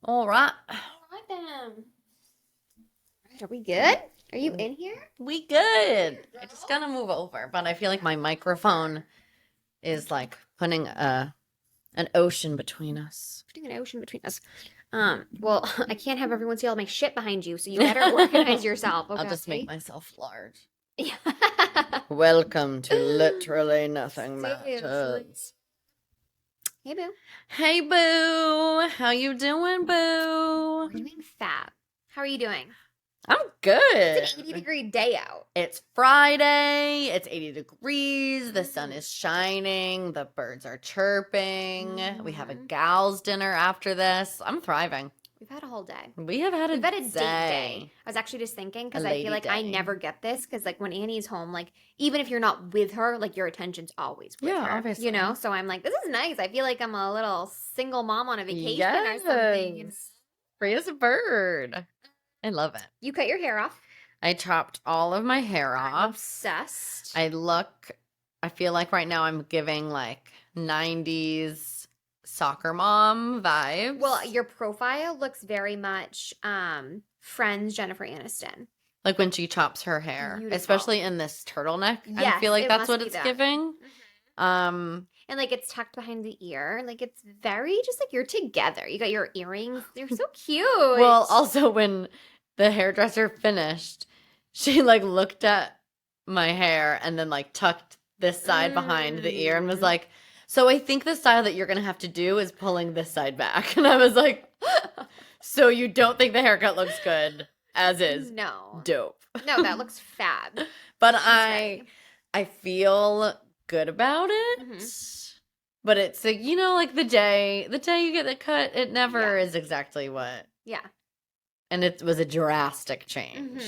All right. All right then. Are we good? Are you in here? We good. I just gotta move over, but I feel like my microphone is like putting an ocean between us. Putting an ocean between us. Well, I can't have everyone see all my shit behind you, so you better organize yourself, okay? I'll just make myself large. Yeah. Welcome to Literally Nothing Seriously. Matters. Hey, boo. Hey, boo. How you doing, boo? We're doing fab. How are you doing? I'm good. It's an 80-degree day out. It's Friday. It's 80 degrees. The sun is shining. The birds are chirping. We have a gals dinner after this. I'm thriving. We've had a whole day. We have had We've had a day. date day. I was actually just thinking because I feel like I never get this because like when Annie's home, like even if you're not with her, like your attention's always with her. Obviously. You know? So I'm like, this is nice. I feel like I'm a little single mom on a vacation or something. You know? Free as a bird. I love it. You cut your hair off. I chopped all of my hair I'm off. obsessed. I feel like right now I'm giving like 90s soccer mom vibes. Well, your profile looks very much Friends Jennifer Aniston. Like when she chops her hair, Beautiful. Especially in this turtleneck. I Yes, feel like it that's must what be it's that. giving. And like it's tucked behind the ear. Like it's very just like you're together. You got your earrings. They're so cute. Well, also when the hairdresser finished, she like looked at my hair and then like tucked this side behind the ear and was like, so I think the style that you're going to have to do is pulling this side back. And I was like, so you don't think the haircut looks good as is? No. Dope. No, that looks fab. But She's I feel good about it. But it's like, you know, like the day you get the cut, it never is exactly what. Yeah. And it was a drastic change.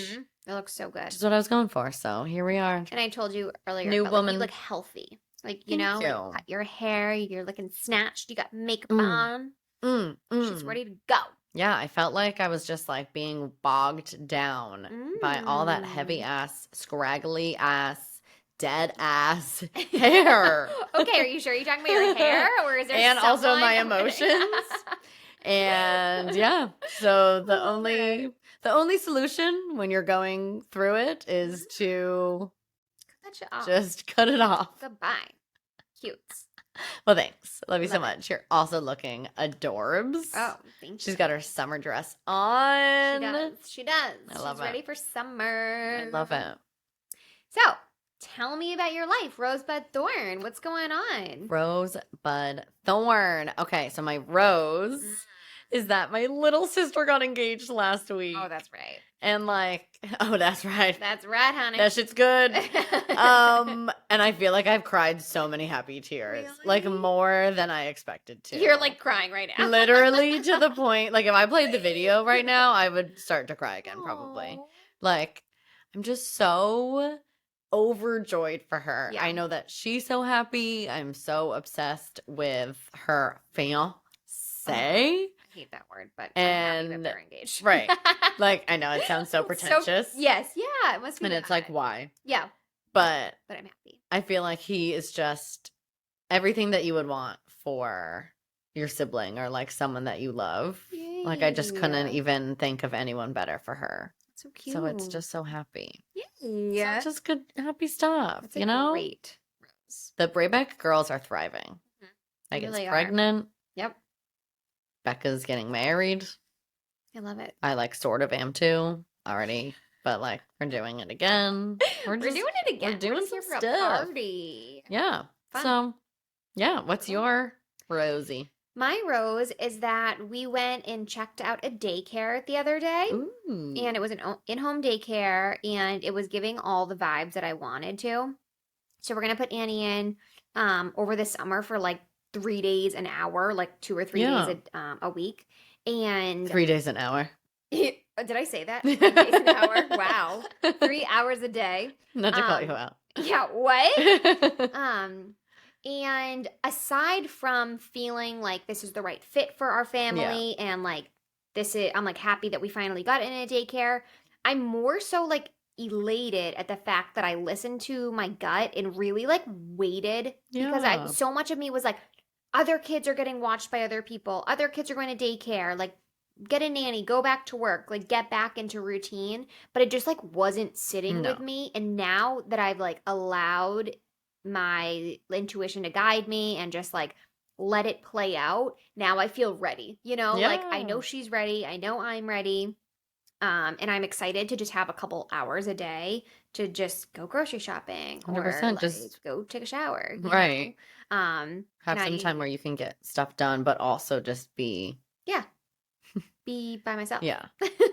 It looks so good. Which is what I was going for. So here we are. And I told you earlier, New but, woman. Like, you look healthy. Like, you Thank know, you. like, cut your hair, you're looking snatched, you got makeup on. She's ready to go. Yeah, I felt like I was just like being bogged down by all that heavy ass, scraggly ass, dead ass hair. Okay, are you sure you're talking about your hair? Or is there And also someone my happening? emotions. And yeah, so the only solution when you're going through it is to Cut you off. just cut it off. Goodbye. Cute. Well, thanks. Love you so Love it. much. You're also looking adorbs. Oh, thank you. She's got her summer dress on. She does. She does. I love She's it. ready for summer. I love it. So, tell me about your life, Rosebud Thorn. What's going on? Rosebud Thorn. Okay, so my rose is that my little sister got engaged last week. Oh, that's right. And like, oh, that's right. That's right, honey. That shit's good. And I feel like I've cried so many happy tears. Like Really? more than I expected to. You're like crying right now. literally to the point, like if I played the video right now, I would start to cry again probably. Aw. Like I'm just so overjoyed for her. Yeah. I know that she's so happy. I'm so obsessed with her fiance. I hate that word, but I'm happy that And- they're engaged. right. Like I know it sounds so pretentious. Yes, yeah, it must be. And it's like, that. why? Yeah, But but I'm happy. I feel like he is just everything that you would want for your sibling or like someone that you love. Like I just couldn't Yay. even think of anyone better for her. So cute. So it's just so happy. yeah, So it's just good, happy stuff. It's a you know, great rose. the Braybeck girls are thriving. They Megan's really are. pregnant. Yep, Becca's getting married. I love it. I like sort of am too already, but like we're doing it again. We're just- doing it again. We're doing just some here for a stuff. party. Yeah. Fun. So, yeah. What's Cool. your Rosie? My rose is that we went and checked out a daycare the other day. Ooh. And it was an in-home daycare, and it was giving all the vibes that I wanted to. So we're gonna put Annie in over the summer for like 3 days an hour, like 2 or 3 days a week. And 3 days an hour. did I say that? 3 days an hour? Wow, 3 hours a day. Not to call you out. Yeah, what? And aside from feeling like this is the right fit for our family and like I'm like happy that we finally got in a daycare, I'm more so like elated at the fact that I listened to my gut and really like waited because Yeah. so much of me was like, other kids are getting watched by other people, other kids are going to daycare, like get a nanny, go back to work, like get back into routine, but it just like wasn't sitting No. with me. And now that I've like allowed my intuition to guide me and just like let it play out, now I feel ready. Like I know Yeah. she's ready, I know I'm ready. And I'm excited to just have a couple hours a day to just go grocery shopping or 100%. like Just go take a shower, right. And Have some time where you can get stuff done, but also just be, yeah, be by myself. yeah.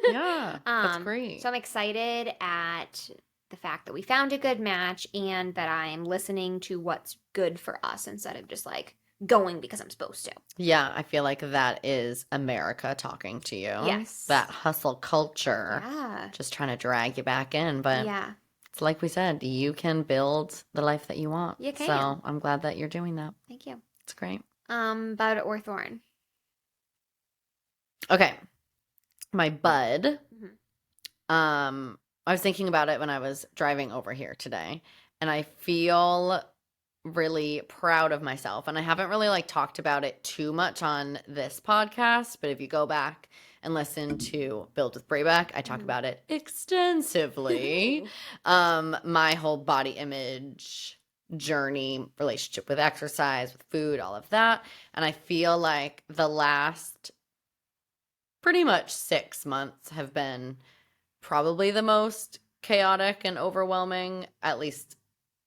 Yeah. That's great. So I'm excited at the fact that we found a good match and that I'm listening to what's good for us instead of just like going because I'm supposed to. Yeah, I feel like that is America talking to you. Yes. That hustle culture. Yeah. Just trying to drag you back in. But Yeah. it's like we said, you can build the life that you want. You can. So I'm glad that you're doing that. Thank you. It's great. Bud or thorn? Okay. My bud. Mhm. I was thinking about it when I was driving over here today, and I feel really proud of myself. And I haven't really like talked about it too much on this podcast, but if you go back and listen to Build with Brayback, I talk Mhm. about it extensively. My whole body image journey, relationship with exercise, with food, all of that. And I feel like the last pretty much 6 months have been probably the most chaotic and overwhelming. At least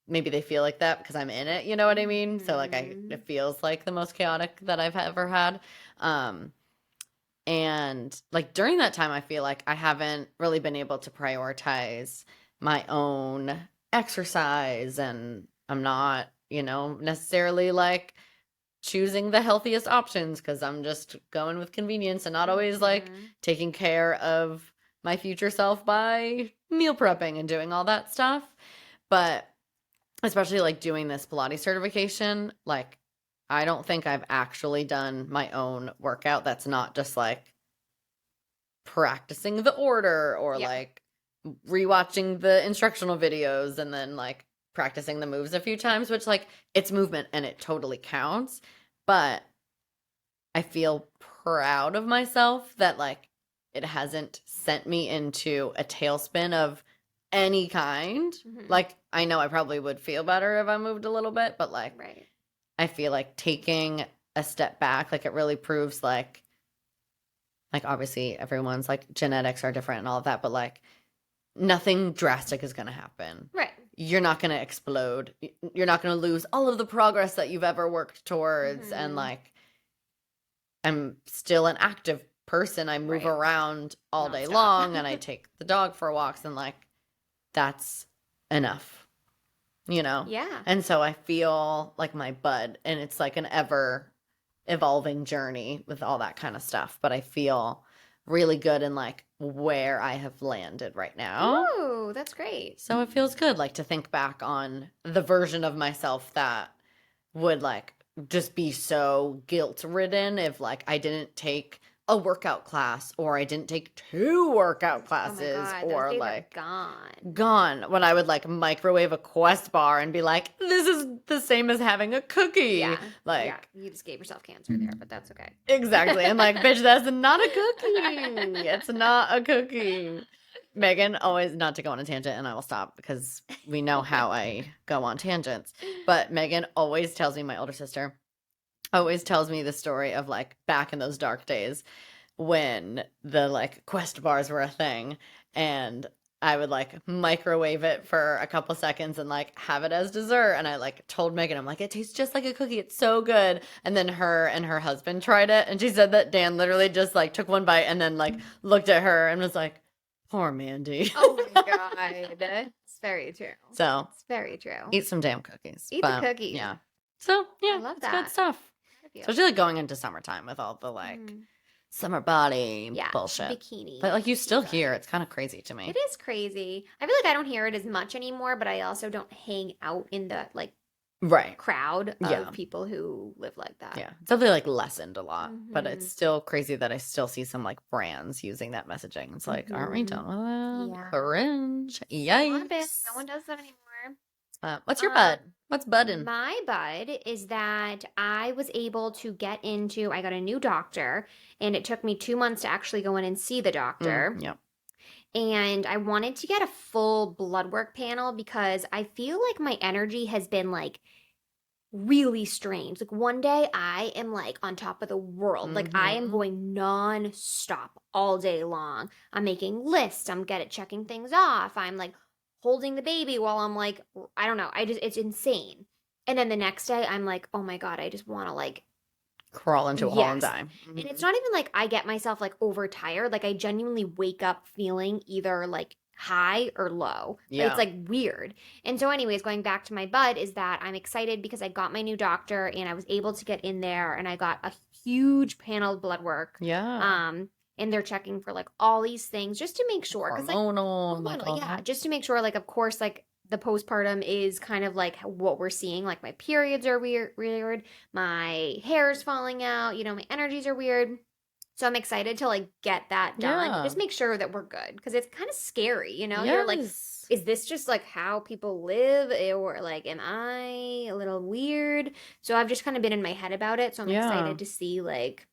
maybe they feel like that because I'm in it, you know what I mean? So like Mhm. it feels like the most chaotic that I've ever had. And like during that time I feel like I haven't really been able to prioritize my own exercise, and I'm not, necessarily like choosing the healthiest options because I'm just going with convenience and not always like Mhm. taking care of my future self by meal prepping and doing all that stuff. But especially like doing this Pilates certification, like I don't think I've actually done my own workout that's not just like practicing the order or Yeah. like rewatching the instructional videos and then like practicing the moves a few times, which like it's movement and it totally counts. But I feel proud of myself that like it hasn't sent me into a tailspin of any kind. Mhm. Like I know I probably would feel better if I moved a little bit, but like Right. I feel like taking a step back, like it really proves like obviously everyone's like genetics are different and all of that, but like nothing drastic is going to happen. Right. You're not going to explode. You're not going to lose all of the progress that you've ever worked towards. And Mhm. like, I'm still an active person. I move Right. around all day Nonstop. long and I take the dog for walks, and like, that's enough, Yeah. And so I feel like my bud, and it's like an ever evolving journey with all that kind of stuff. But I feel really good in like where I have landed right now. Ooh, that's great. So it feels good like to think back on the version of myself that would like just be so guilt ridden if like I didn't take a workout class or I didn't take 2 workout Oh my classes God, or those days are like gone. gone when I would like microwave a Quest bar and be like, this is the same as having a cookie. Yeah. Like, Yeah. You just gave yourself cancer there, but that's okay. exactly. I'm like, bitch, that's not a cookie. It's not a cookie. Megan always, not to go on a tangent, and I will stop because we know how I go on tangents. But Megan always tells me, my older sister, always tells me the story of like back in those dark days when the like Quest bars were a thing, and I would like microwave it for a couple seconds and like have it as dessert. And I like told Megan, I'm like, it tastes just like a cookie. It's so good. And then her and her husband tried it, and she said that Dan literally just like took one bite and then like looked at her and was like, poor Mandy. Oh my God. It's very true. So It's very true. eat some damn cookies. Eat the cookies. Yeah. So yeah, love it's good that. stuff. Proud of you. Especially like going into summertime with all the like Mhm. summer body Yeah, bullshit. bikini. But like you still season. hear it's kind of crazy to me. It is crazy. I feel like I don't hear it as much anymore, but I also don't hang out in the like Right. crowd of Yeah. people who live like that. Yeah. It's definitely like lessened a lot. But it's Mhm. still crazy that I still see some like brands using that messaging. It's like, aren't we Mhm. done with that? Yeah. Cringe. A lot of it. Yikes. No one does that anymore. What's your bud? What's budding? My bud is that I was able to I got a new doctor, and it took me 2 months to actually go in and see the doctor. Yeah. And I wanted to get a full blood work panel because I feel like my energy has been like really strange. Like one day I am like on top of the world. Like I am going non-stop all day long. I'm making lists. I'm checking things off. I'm like holding the baby while I'm like, I don't know. It's insane. And then the next day I'm like, oh my God, I just want to like crawl into a hole and yes. die. And it's not even like I get myself like overtired. Like I genuinely wake up feeling either like high or low. Yeah. It's like weird. And so anyways, going back to my bud is that I'm excited because I got my new doctor and I was able to get in there and I got a huge panel of blood work. Yeah. And they're checking for like all these things just to make sure. Hormonal, Like, like all yeah, that. just to make sure, like, of course, like the postpartum is kind of like what we're seeing. Like my periods are weird, my hair is falling out, my energies are weird. So I'm excited to like get that done and Yeah. just make sure that we're good because it's kind of scary, Yes. You're like, is this just like how people live, or like, am I a little weird? So I've just kind of been in my head about it. So I'm excited to see like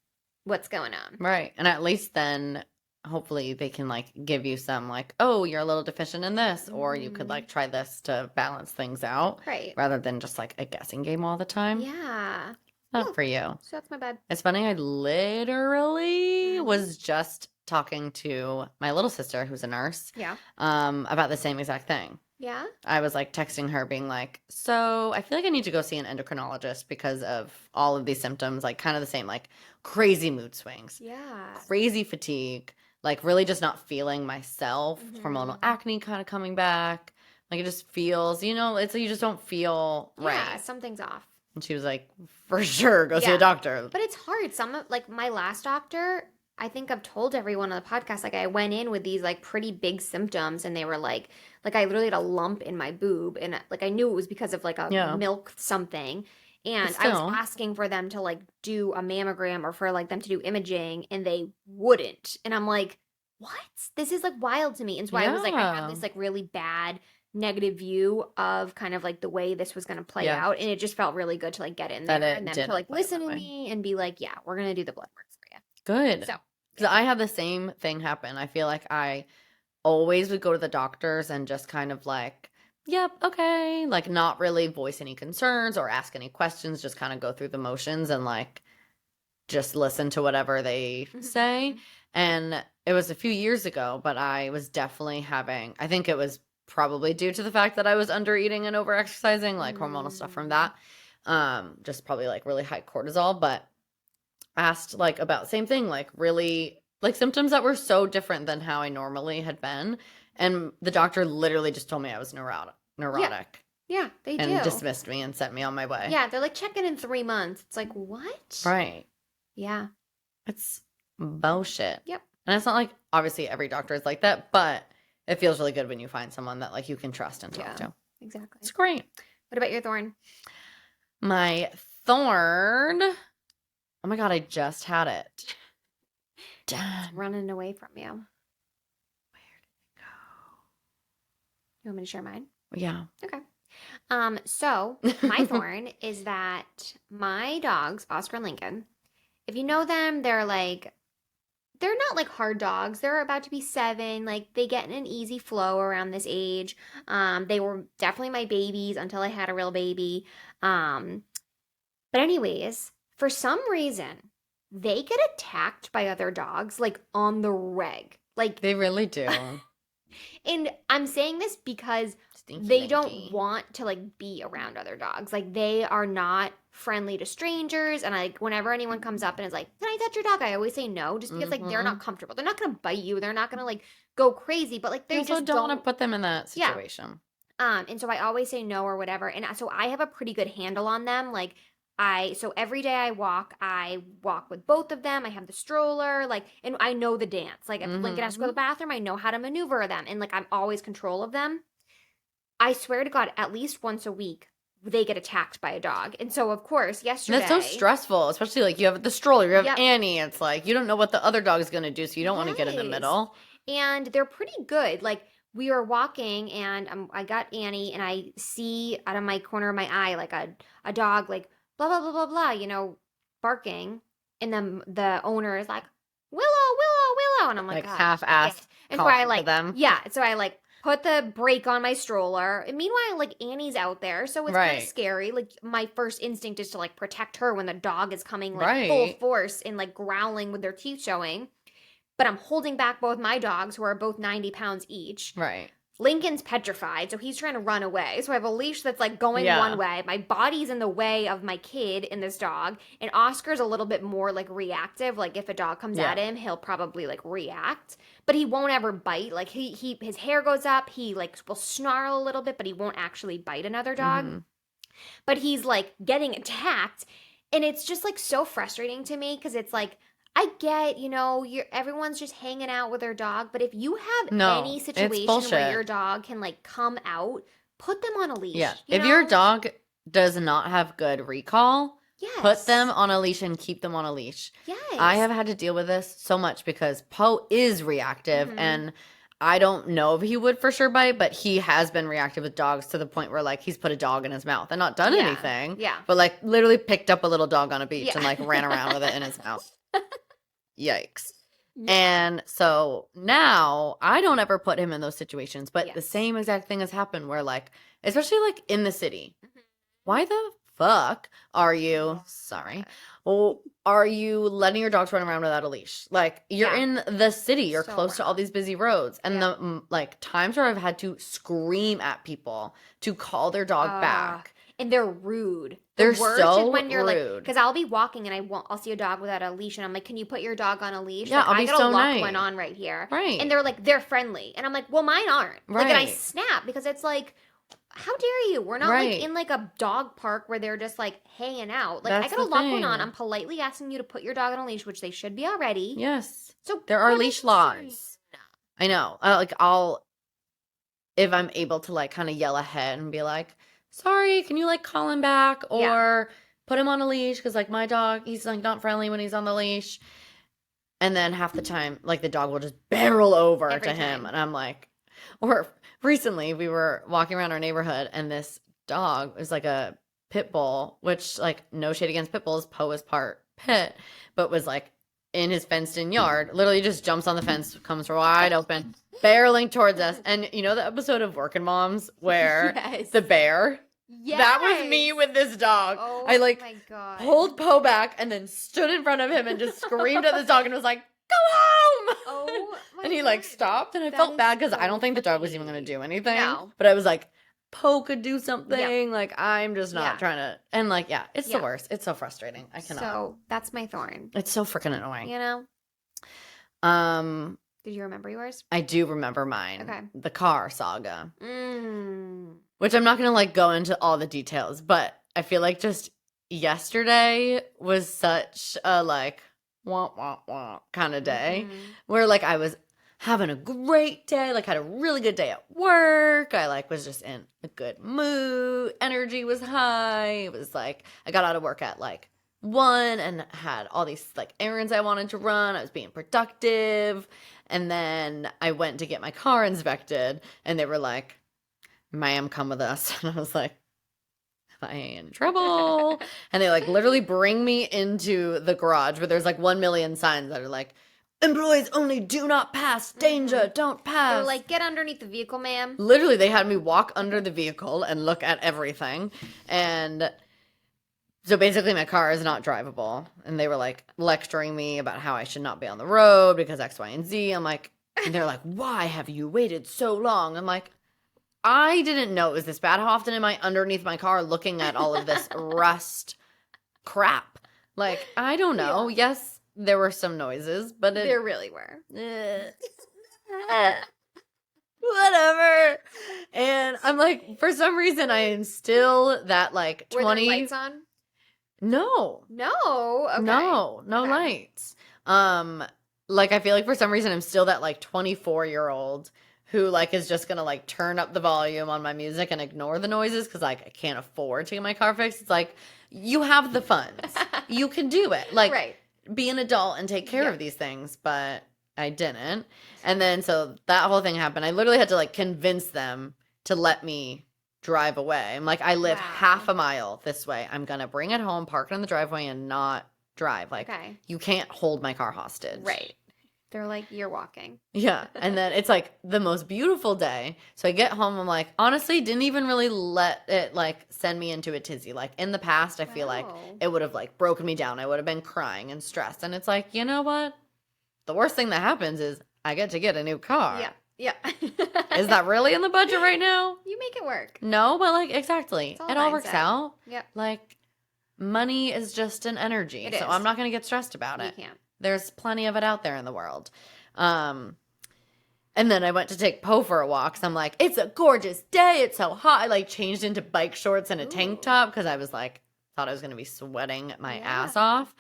what's going on. Right. And at least then hopefully they can like give you some like, oh, you're a little deficient in this, or you could like try this to balance things out. Right. Rather than just like a guessing game all the time. Yeah. Not for you. So that's my bad. It's funny, I literally was just talking to my little sister who's a nurse. Yeah. About the same exact thing. Yeah. I was like texting her being like, so I feel like I need to go see an endocrinologist because of all of these symptoms, like kind of the same, like crazy mood swings, Yeah. crazy fatigue, like really just not feeling myself, hormonal acne kind of coming back. Like it just feels, it's like you just don't feel right. Yeah, something's off. And she was like, for sure, go see a doctor. But it's hard. Like my last doctor, I think I've told everyone on the podcast, like I went in with these like pretty big symptoms and they were like I literally had a lump in my boob and like I knew it was because of like a milk something. And I was asking for them to like do a mammogram or for like them to do imaging and they wouldn't. And I'm like, what? This is like wild to me. And so I was like, I have this like really bad negative view of kind of like the way this was going to play out, and it just felt really good to like get in there and then to like listen to me and be like, yeah, we're going to do the blood work for you. Good. So because I had the same thing happen. I feel like I always would go to the doctors and just kind of like, yep, okay, like not really voice any concerns or ask any questions, just kind of go through the motions and like just listen to whatever they say. And it was a few years ago, but I was definitely I think it was probably due to the fact that I was under eating and over exercising, like hormonal stuff from that. Just probably like really high cortisol, but asked like about same thing, like really like symptoms that were so different than how I normally had been. And the doctor literally just told me I was neurotic. Yeah, they do. And dismissed me and sent me on my way. Yeah, they're like, check in 3 months. It's like, what? Right. Yeah. It's bullshit. Yep. And it's not like obviously every doctor is like that, but it feels really good when you find someone that like you can trust and talk to. Exactly. It's great. What about your thorn? My thorn. Oh my God, I just had it. Damn. It's running away from you. Where did it go? You want me to share mine? Yeah. Okay. So my thorn is that my dogs, Oscar and Lincoln, if you know them, they're not like hard dogs. They're about to be 7. Like they get in an easy flow around this age. They were definitely my babies until I had a real baby. But anyways, for some reason, they get attacked by other dogs like on the reg. Like they really do. And I'm saying this because they don't want to like be around other dogs. Like they are not friendly to strangers. And like whenever anyone comes up and is like, can I touch your dog? I always say no, just because like they're not comfortable. They're not gonna bite you. They're not gonna like go crazy. But like they also just don't want to put them in that situation. And so I always say no or whatever. And so I have a pretty good handle on them. Like so every day I walk with both of them. I have the stroller, like, and I know the dance. Like if Lincoln has to go to the bathroom, I know how to maneuver them. And like, I'm always control of them. I swear to God, at least once a week, they get attacked by a dog. And so of course, yesterday. And that's so stressful, especially like you have the stroller, you have Annie. It's like, you don't know what the other dog is going to do. So you don't want to get in the middle. And they're pretty good. Like we were walking and I got Annie and I see out of my corner of my eye like a dog like blah blah blah blah blah, barking, and then the owner is like Willow, Willow, Willow, and I'm like, Like "Ah, half-assed shit." And so I calling to them. yeah, so I like put the brake on my stroller. And meanwhile, like Annie's out there, so it's kind of Right. scary. Like my first instinct is to like protect her when the dog is coming like full Right. force and like growling with their teeth showing. But I'm holding back both my dogs, who are both 90 pounds each. Right. Lincoln's petrified, so he's trying to run away. So I have a leash that's like going Yeah. one way. My body's in the way of my kid and this dog. And Oscar's a little bit more like reactive. Like if a dog comes Yeah. at him, he'll probably like react. But he won't ever bite. Like his hair goes up, he like will snarl a little bit, but he won't actually bite another dog. Mhm. But he's like getting attacked. And it's just like so frustrating to me because it's like I get, everyone's just hanging out with their dog, but if you have No, any it's situation where bullshit. your dog can like come out, put them on a leash. Yeah. you If your know? dog does not have good recall, yes. put them on a leash and keep them on a leash. Yes. I have had to deal with this so much because Poe is reactive Mhm. and I don't know if he would for sure bite, but he has been reactive with dogs to the point where like he's put a dog in his mouth and not done Yeah. anything. Yeah. But like literally picked up a little dog on a beach Yeah. and like ran around with it in his mouth. Yikes. Yeah. And so now I don't ever put him in those situations, but the Yes. same exact thing has happened where like, especially like in the city, Mhm. why the fuck are you, sorry, well, are you letting your dogs run around without a leash? Like you're Yeah. in the city, you're So close to all wrong. these busy roads. And Yeah. the like times where I've had to scream at people to call their dog Ah, back. And they're rude. They're the worst so is when you're like, rude. because I'll be walking and I'll see a dog without a leash, and I'm like, "Can you put your dog on a leash?" Yeah, like, I'll I be gotta so lock one nice. on right here. Right. And they're friendly, and I'm like, "Well, mine aren't." Like, and I Right. snap because it's like, how dare you? We're not Right. like in like a dog park where they're just like hanging out. Like I That's gotta the lock one on. thing. I'm politely asking you to put your dog on a leash, which they should be already. Yes. So There are put leash it laws. I know. I'll if I'm able to like kind of yell ahead and be like, "Sorry, can you like call him back Yeah. or put him on a leash because like my dog, he's like not friendly when he's on the leash." And then half the time, like the dog will just barrel over Every to him, time. and I'm like, or recently we were walking around our neighborhood, and this dog was like a pit bull, which like no shade against pit bulls, Poe is part pit, but was like in his fenced-in yard, literally just jumps on the fence, comes wide open, barreling towards us. And you know the episode of Working Moms where Yes. the bear? Yes. That was me with this dog. Oh I like my god. pulled Poe back and then stood in front of him and just screamed at this dog and was like, "Go home!" Oh my And he like God. stopped, and I That felt is bad because I so don't think the dog was even funny. going to do anything. No. But I was like, Poe could do something. Like I'm just not Yeah. trying to. And like, yeah, it's the Yeah. worst. It's so frustrating. I cannot. So that's my thorn. It's so freaking annoying. You know? Um, Did you remember yours? I do remember mine. Okay. The car saga, Mm. which I'm not going to like go into all the details, but I feel like just yesterday was such a like wah wah wah kind of day. Mhm. Where like I was having a great day, like had a really good day at work. I like was just in a good mood. Energy was high. It was like I got out of work at like 1 and had all these like errands I wanted to run. I was being productive. And then I went to get my car inspected and they were like, "Ma'am, come with us." And I was like, "Am I in trouble?" And they like literally bring me into the garage where there's like 1 million signs that are like, "Employees only, do not pass, danger, don't pass." They're like, "Get underneath the vehicle, ma'am." Literally, they had me walk under the vehicle and look at everything. And so basically, my car is not drivable. And they were like lecturing me about how I should not be on the road because X, Y, and Z. I'm like, and they're like, "Why have you waited so long?" I'm like, I didn't know it was this bad. How often am I underneath my car looking at all of this rust crap? Like, I don't know. Yes, there were some noises, but it, There really were. whatever. And I'm like, for some reason, I am still that like Were 20. there lights on? No, No. Okay. no Okay. lights. Like I feel like for some reason I'm still that like 24-year-old who like is just gonna like turn up the volume on my music and ignore the noises because like I can't afford to get my car fixed. It's like you have the funds, you can do it. Like Right. be an adult and take care Yeah. of these things, but I didn't. And then so that whole thing happened. I literally had to like convince them to let me drive away. I'm like, I live half Wow. a mile this way. I'm gonna bring it home, park it in the driveway, and not drive. Like, Okay. you can't hold my car hostage. Right. They're like, you're walking. Yeah. And then it's like the most beautiful day. So I get home, I'm like, honestly, didn't even really let it like send me into a tizzy. Like in the past, I feel like Wow. it would have like broken me down. I would have been crying and stressed. And it's like, you know what? The worst thing that happens is I get to get a new car. Yeah. Yeah. Is that really in the budget right now? You make it work. No, but like exactly. It's all It all works mindset. out. Yep. Like money is just an energy. It so is. I'm not going to get stressed about You it. can't. There's plenty of it out there in the world. And then I went to take Poe for a walk. So I'm like, it's a gorgeous day. It's so hot. I like changed into bike shorts and a tank Ooh. top because I was like, thought I was going to be sweating my Yeah. ass off.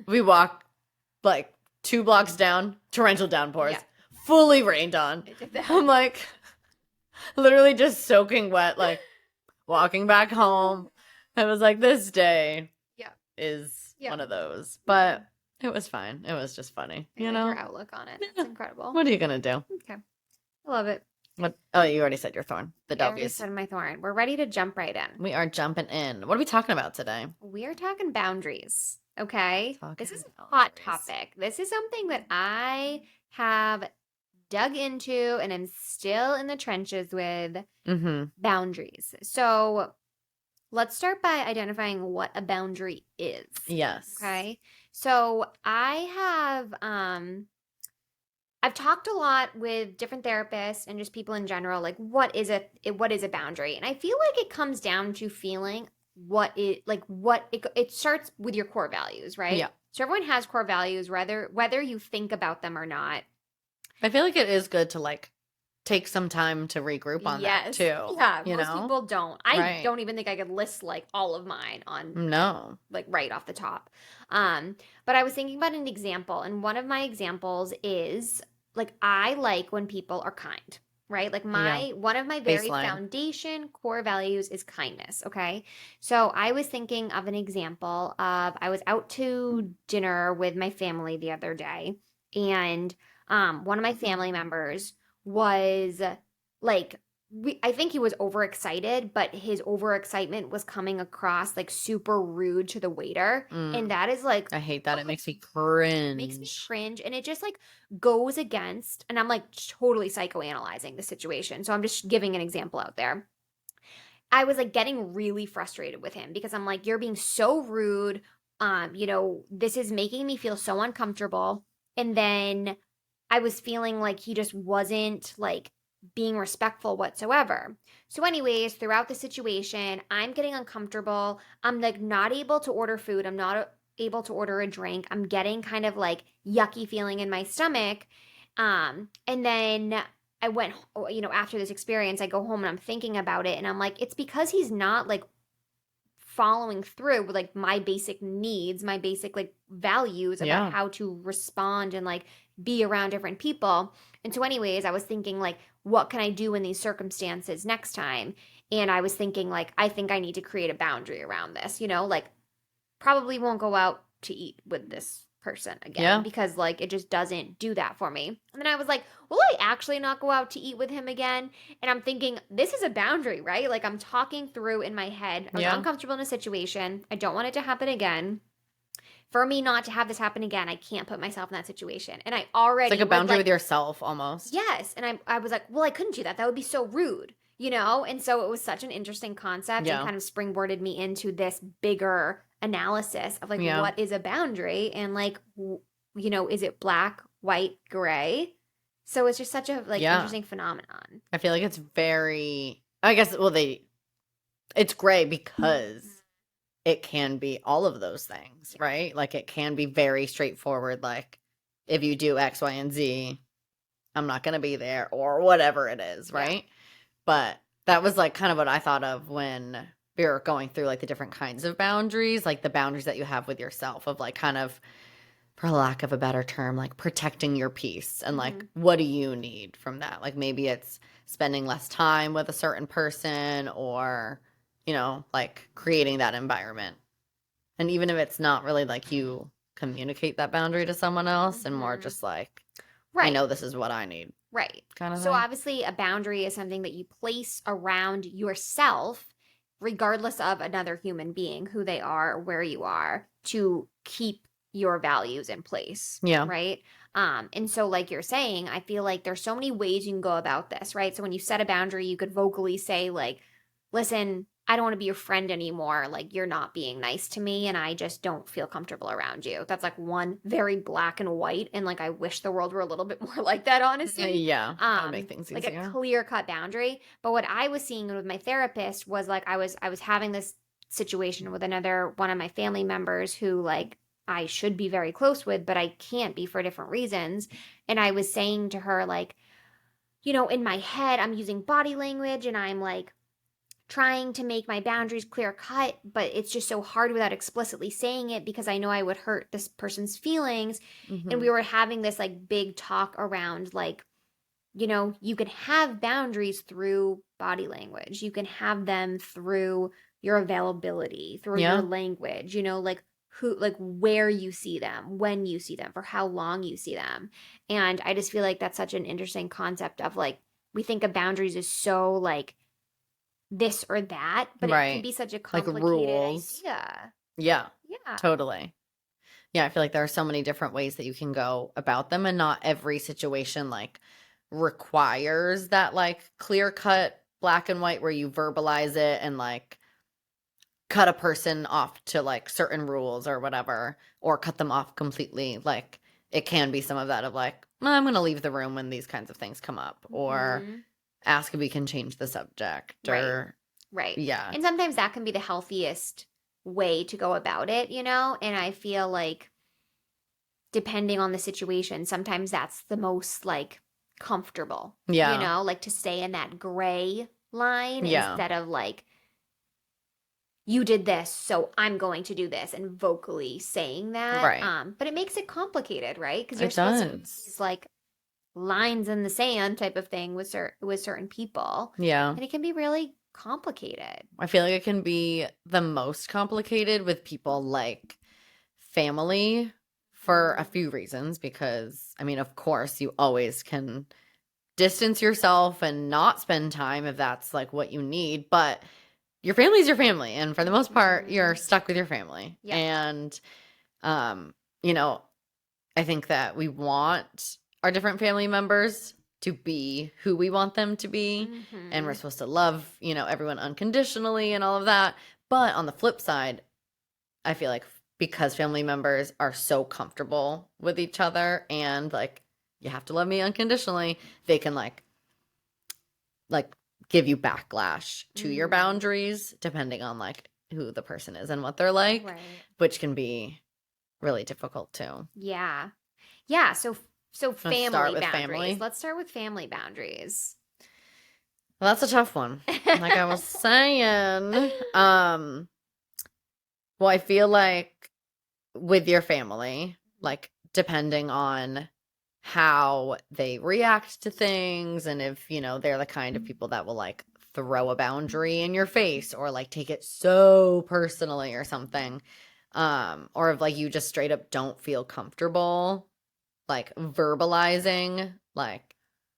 We walk like 2 blocks down, torrential downpours, Yeah. fully rained on. It did that. I'm like literally just soaking wet, like walking back home. I was like, this day Yeah. is Yeah. one of those. But it was fine. It was just funny. I You like know? your outlook on it. That's incredible. What are you going to do? Okay. I love it. What? Oh, you already said your thorn. The I already W's. said my thorn. We're ready to jump right in. We are jumping in. What are we talking about today? We're talking boundaries. Okay. Talking This is a hot boundaries. topic. This is something that I have dug into and am still in the trenches with Mm-hmm. boundaries. So let's start by identifying what a boundary is. Yes. Okay. So I've talked a lot with different therapists and just people in general, like what is a boundary? And I feel like it comes down to feeling it starts with your core values, right? Yeah. So everyone has core values, whether you think about them or not. I feel like it is good to like take some time to regroup on that too. Yeah, You most know? people don't. I Right. don't even think I could list like all of mine on No. like right off the top. But I was thinking about an example, and one of my examples is like I like when people are kind, right? Like one of my very Baseline. foundation core values is kindness, okay? So I was thinking of an example of I was out to dinner with my family the other day, and one of my family members was like I think he was overexcited, but his overexcitement was coming across like super rude to the waiter. And that is like, I hate that. It makes me cringe. makes me cringe. And it just like goes against, and I'm like totally psychoanalyzing the situation. So I'm just giving an example out there. I was like getting really frustrated with him because I'm like, you're being so rude. This is making me feel so uncomfortable. And then I was feeling like he just wasn't like being respectful whatsoever. So anyways, throughout the situation, I'm getting uncomfortable. I'm like not able to order food. I'm not able to order a drink. I'm getting kind of like yucky feeling in my stomach. And then I went, after this experience, I go home and I'm thinking about it and I'm like, it's because he's not like following through with like my basic needs, my basic like values about how to respond and like be around different people. And so anyways, I was thinking like, what can I do in these circumstances next time? And I was thinking like, I think I need to create a boundary around this, like probably won't go out to eat with this person again because like it just doesn't do that for me. And then I was like, will I actually not go out to eat with him again? And I'm thinking, this is a boundary, right? Like I'm talking through in my head. I was uncomfortable in a situation. I don't want it to happen again. For me not to have this happen again, I can't put myself in that situation. And I already... It's like a boundary with yourself almost. Yes. And I was like, well, I couldn't do that. That would be so rude, And so it was such an interesting concept and kind of springboarded me into this bigger analysis of like, what is a boundary? And like, is it black, white, gray? So it's just such a interesting phenomenon. I feel like it's very... I guess, it's gray because... it can be all of those things, right? Like it can be very straightforward. Like if you do X, Y, and Z, I'm not going to be there or whatever it is, right? But that was like kind of what I thought of when we were going through like the different kinds of boundaries, like the boundaries that you have with yourself of like kind of, for lack of a better term, like protecting your peace and like what do you need from that? Like maybe it's spending less time with a certain person or... like creating that environment. And even if it's not really like you communicate that boundary to someone else and more just like I Right. know this is what I need Right. kind of So thing. obviously, a boundary is something that you place around yourself, regardless of another human being, who they are, where you are, to keep your values in place. Yeah. Right. And so, like you're saying, I feel like there's so many ways you can go about this, right? So when you set a boundary, you could vocally say, like, listen, I don't want to be your friend anymore. Like, you're not being nice to me, and I just don't feel comfortable around you. That's like one very black and white. And like, I wish the world were a little bit more like that, honestly. Yeah. That would make things Like a easier. clear cut boundary. But what I was seeing with my therapist was like, I was having this situation with another one of my family members who, like, I should be very close with, but I can't be for different reasons. And I was saying to her, like, in my head, I'm using body language and I'm like, trying to make my boundaries clear cut, but it's just so hard without explicitly saying it because I know I would hurt this person's feelings. And we Mm-hmm. were having this like big talk around, like, you can have boundaries through body language. You can have them through your availability, through your Yeah. language, like who, like where you see them, when you see them, for how long you see them. And I just feel like that's such an interesting concept of, like, we think of boundaries as so like this or that, but it can Right. be such a Like complicated rules. idea. Yeah. Yeah. Totally. Yeah, I feel like there are so many different ways that you can go about them, and not every situation like requires that like clear cut black and white where you verbalize it and like cut a person off to like certain rules or whatever, or cut them off completely. Like it can be some of that of like, "Well, I'm going to leave the room when these kinds of things come up," or Mhm. ask if we can change the subject, Right. or Right. yeah. And sometimes that can be the healthiest way to go about it. And I feel like, depending on the situation, sometimes that's the most like comfortable, Yeah. like to stay in that gray line Yeah. instead of like, you did this, so I'm going to do this, and vocally saying that. Right. But it makes it complicated, right? Because you're It supposed to put does. these like lines in the sand type of thing with certain people, Yeah. and it can be really complicated. I feel like it can be the most complicated with people like family for a few reasons. Because, I mean, of course, you always can distance yourself and not spend time if that's like what you need. But your family's your family. And for the most part, you're Mhm. stuck with your family. Yep. And, um, you know, I think that we want our different family members to be who we want them to be. And we're Mhm. supposed to love, everyone unconditionally and all of that. But on the flip side, I feel like because family members are so comfortable with each other and like, you have to love me unconditionally, they can like give you backlash to your Mhm. boundaries depending on like who the person is and what they're like, Right. which can be really difficult too. Yeah. Yeah. So Let's start family with boundaries. family. Let's start with family boundaries. Well, that's a tough one. Like I was saying, well, I feel like with your family, like depending on how they react to things, and if, they're the kind of people that will like throw a boundary in your face or like take it so personally or something, or if like you just straight up don't feel comfortable like verbalizing like,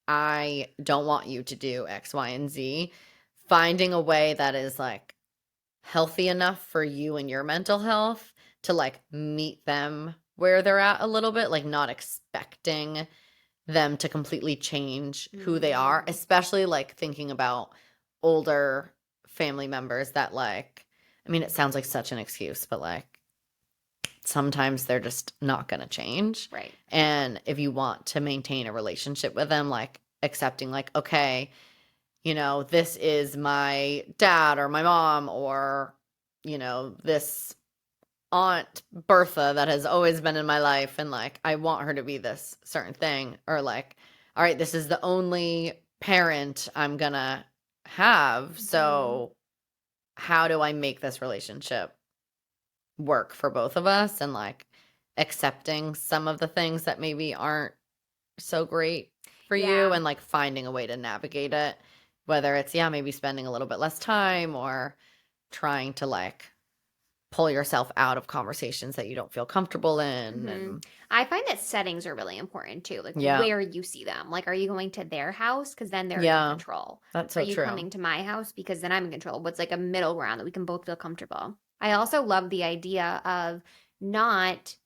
I don't want you to do X, Y, and Z, finding a way that is like healthy enough for you and your mental health to like meet them where they're at a little bit, like not expecting them to completely change who they are, Mhm. especially like thinking about older family members that like, I mean, it sounds like such an excuse, but like sometimes they're just not going to change. Right. And if you want to maintain a relationship with them, like accepting, like, okay, this is my dad or my mom or, this Aunt Bertha that has always been in my life. And like, I want her to be this certain thing. Or like, all right, this is the only parent I'm going to have. So how do I make this relationship work for both of us, and like accepting some of the things that maybe aren't so great for you, Yeah. and like finding a way to navigate it, whether it's maybe spending a little bit less time or trying to like pull yourself out of conversations that you don't feel comfortable in. Mhm. And I find that settings are really important too, like yeah, where you see them. Like, are you going to their house? Because then they're in yeah, control. that's Are so you true. coming to my house? Because then I'm in control. What's like a middle ground that we can both feel comfortable. I also love the idea of not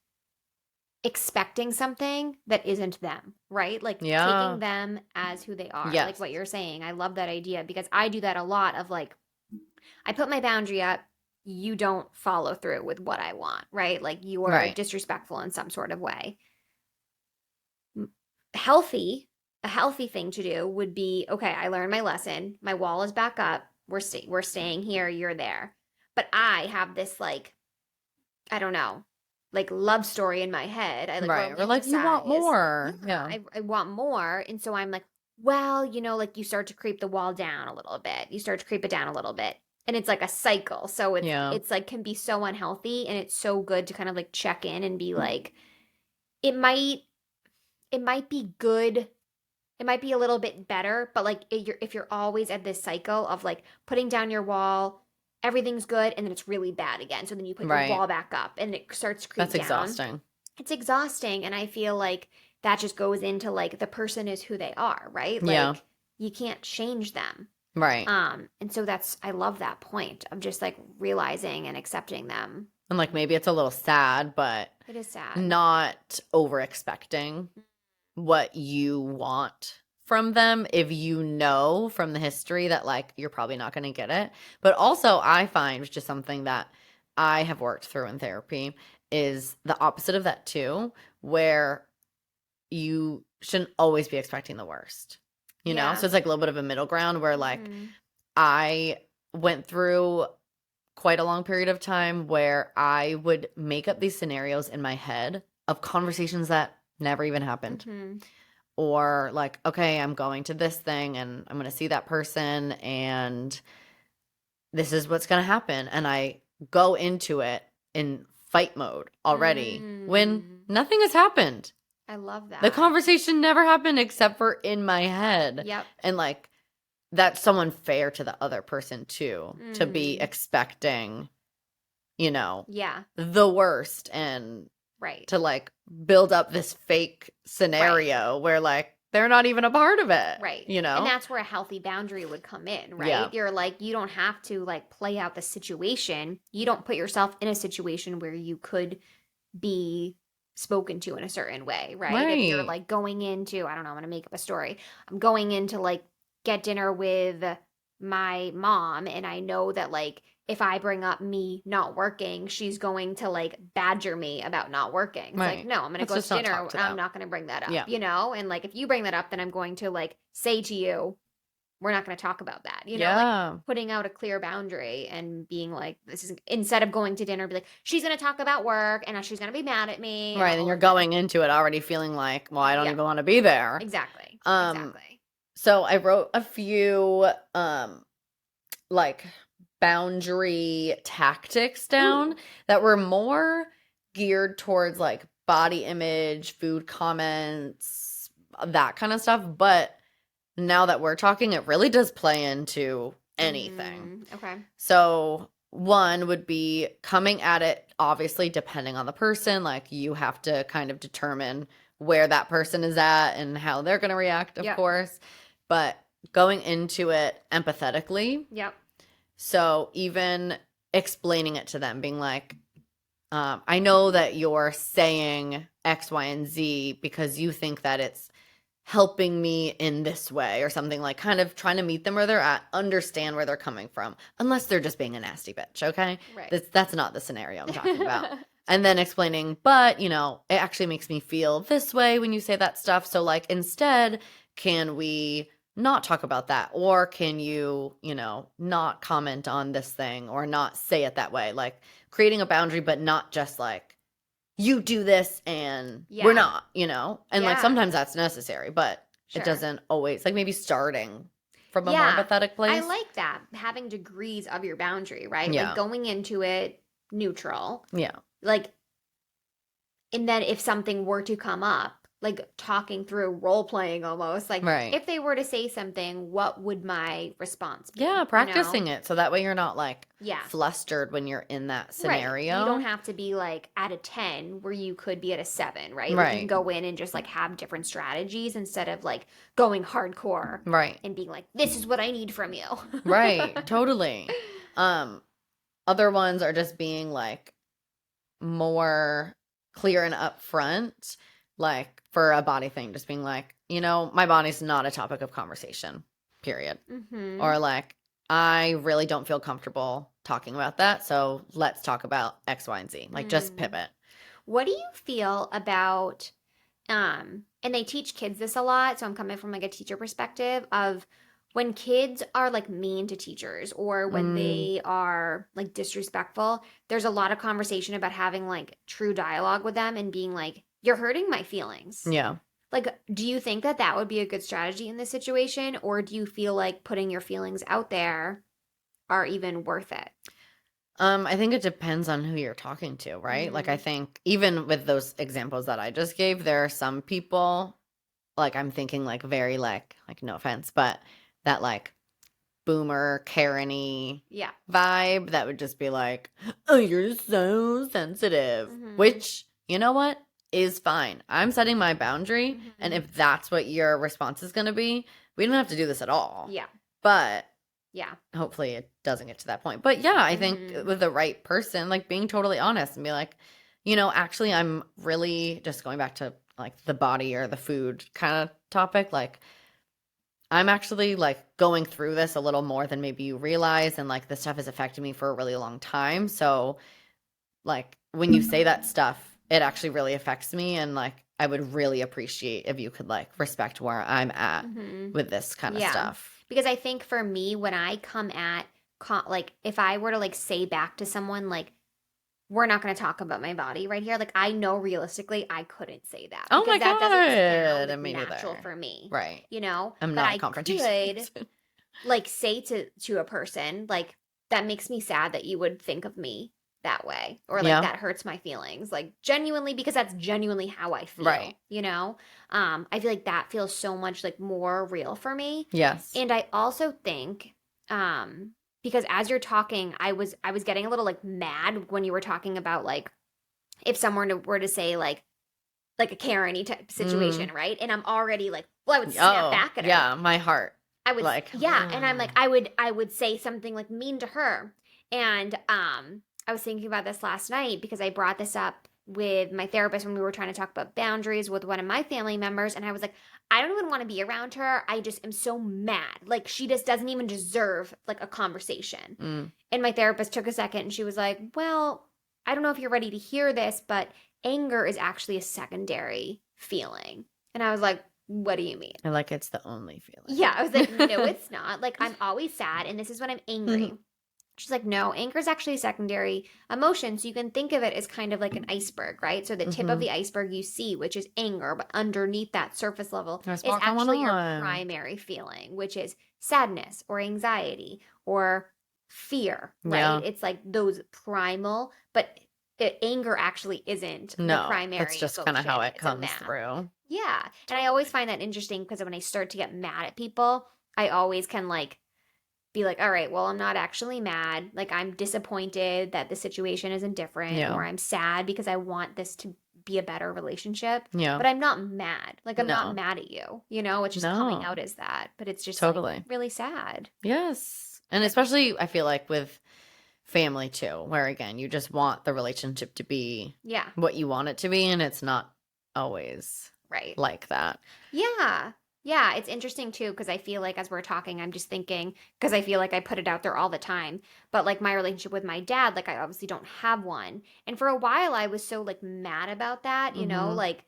expecting something that isn't them, right? Like Yeah. taking them as who they are, like Yes. what you're saying. I love that idea because I do that a lot of like, I put my boundary up, you don't follow through with what I want, right? Like you are Right. disrespectful in some sort of way. Healthy, a healthy thing to do would be, okay, I learned my lesson. My wall is back up. We're staying here, you're there. But I have this like, I don't know, like love story in my head. I like Right. Or like you want romanticize. more. Yeah, Yeah. I want more. And so I'm like, well, like you start to creep the wall down a little bit. You start to creep it down a little bit. And it's like a cycle. So it's Yeah. it's like can be so unhealthy and it's so good to kind of like check in and be like, it might it might be good. It might be a little bit better, but like if you're always at this cycle of like putting down your wall, everything's good, and then it's really bad again. So then you put your Right. wall back up and it starts to creep That's down. exhausting. It's exhausting, and I feel like that just goes into like the person is who they are, right? Yeah. Like you can't change them. Right. And so I love that point of just like realizing and accepting them. And like maybe it's a little sad, but It is sad. not over expecting what you want from them if you know from the history that like you're probably not going to get it. But also I find, which is something that I have worked through in therapy, is the opposite of that too, where you shouldn't always be expecting the worst. You know? Yeah. So it's like a little bit of a middle ground where like Mhm. I went through quite a long period of time where I would make up these scenarios in my head of conversations that never even happened. Mhm. Or like, okay, I'm going to this thing and I'm going to see that person and this is what's going to happen. And I go into it in fight mode already when nothing has happened. I love that. The conversation never happened except for in my head. Yep. And like, that's so unfair to the other person too, to be expecting, Yeah. the worst and Right. to like build up this fake scenario where like they're not even a part of it. Right. You know? And that's where a healthy boundary would come in, right? Yeah. You're like, you don't have to like play out the situation. You don't put yourself in a situation where you could be spoken to in a certain way, right? If you're Right. like going into, I don't know, I'm gonna make up a story. I'm going in to like get dinner with my mom, and I know that like if I bring up me not working, she's going to like badger me about not working. It's like, Right. no, I'm gonna Let's go to just not dinner. talk to I'm them. not gonna bring that up, Yeah. And like if you bring that up, then I'm going to like say to you, we're not gonna talk about that. Like Yeah. putting out a clear boundary and being like, this is instead of going to dinner, be like, she's gonna talk about work and she's gonna be mad at me. and Right. all And you're of this. going into it already feeling like, well, I don't Yeah. even want to be there. Exactly. Um, Exactly. So I wrote a few like boundary tactics down that were more geared towards like body image, food comments, that kind of stuff. But now that we're talking, it really does play into anything. Okay. So one would be coming at it, obviously, depending on the person. Like you have to kind of determine where that person is at and how they're going to react, of Yep. course. But going into it empathetically. Yep. So even explaining it to them, being like, I know that you're saying X, Y, and Z because you think that it's helping me in this way or something, like kind of trying to meet them where they're at, understand where they're coming from, unless they're just being a nasty bitch, okay? Right. That's not the scenario I'm talking about. And then explaining, but, it actually makes me feel this way when you say that stuff. So, like, instead, can we not talk about that? Or can you, not comment on this thing or not say it that way? Like, creating a boundary, but not just like, you do this and we're Yeah. not, And like Yeah. sometimes that's necessary, but Sure. it doesn't always, like maybe starting from a Yeah. more empathetic place. I like that, having degrees of your boundary, right? Yeah. Like going into it neutral. Yeah. Like, and then if something were to come up, like talking through role playing almost. Like Right. if they were to say something, what would my response be? Yeah, you practicing know? it so that way you're not like Yeah. flustered when you're in that Right. scenario. You don't have to be like at a 10 where you could be at a 7, right? Like you can Right. go in and just like have different strategies instead of like going hardcore Right. and being like, this is what I need from you. Right. Totally. Other ones are just being like more clear and upfront, like for a body thing, just being like, my body's not a topic of conversation, period. Mm-hmm. Or like, I really don't feel comfortable talking about that. So let's talk about X, Y, and Z. Like just pivot. What do you feel about and they teach kids this a lot, so I'm coming from like a teacher perspective of when kids are like mean to teachers or when they are like disrespectful, there's a lot of conversation about having like true dialogue with them and being like, you're hurting my feelings. Yeah. Like, do you think that that would be a good strategy in this situation, or do you feel like putting your feelings out there are even worth it? I think it depends on who you're talking to, right? Like I think even with those examples that I just gave, there are some people like I'm thinking like very like no offense, but that like boomer Karen-y Yeah. vibe that would just be like, oh, you're so sensitive, Mhm. which you know what is fine. I'm setting my boundary, and if that's what your response is going to be, we don't have to do this at all. Yeah. But Yeah. hopefully it doesn't get to that point. But yeah, I think with the right person, like being totally honest and be like, actually I'm really just going back to like the body or the food kind of topic. Like I'm actually like going through this a little more than maybe you realize. And like this stuff has affected me for a really long time. So like when you say that stuff, it actually really affects me. And like I would really appreciate if you could like respect where I'm at with this kind of stuff. Because I think for me, when I come at, like, if I were to like say back to someone, like, we're not going to talk about my body right here. Like, I know realistically I couldn't say that. Oh my that doesn't God. sound Me natural neither. for me. Right. But I'm not I a confrontation person. could like say to a person, like, that makes me sad that you would think of me that way, or like that hurts my feelings, like genuinely, because that's genuinely how I feel. Right. I feel like that feels so much like more real for me. Yes. And I also think because as you're talking, I was getting a little like mad when you were talking about like if someone were to say like a Karen-y type situation, right? And I'm already like, well, I would snap back at her. Yeah, my heart. I would like, and I'm like, I would say something like mean to her. And I was thinking about this last night because I brought this up with my therapist when we were trying to talk about boundaries with one of my family members, and I was like, I don't even want to be around her. I just am so mad. Like she just doesn't even deserve like a conversation. And my therapist took a second and she was like, well, I don't know if you're ready to hear this, but anger is actually a secondary feeling. And I was like, what do you mean? I like it's the only feeling. Yeah, I was like, no, it's not. Like I'm always sad and this is when I'm angry. She's like, no, anger is actually a secondary emotion. So you can think of it as kind of like an iceberg, right? So the tip of the iceberg you see, which is anger, but underneath that surface level is actually your primary feeling, which is sadness or anxiety or fear, right? Yeah. It's like those primal, but anger actually isn't the primary. It's just kind of how it comes through. Yeah. And I always find that interesting because when I start to get mad at people, I always can like be like, all right, well, I'm not actually mad. Like, I'm disappointed that the situation isn't different, or I'm sad because I want this to be a better relationship. Yeah. But I'm not mad. Like, I'm not mad at you. It's just coming out as that. But it's just like, really sad. Yes. And especially, I feel like with family too, where again, you just want the relationship to be what you want it to be. And it's not always like that. Yeah. Yeah, it's interesting too because I feel like as we're talking, I'm just thinking because I feel like I put it out there all the time. But like my relationship with my dad, like I obviously don't have one. And for a while, I was so like mad about that, like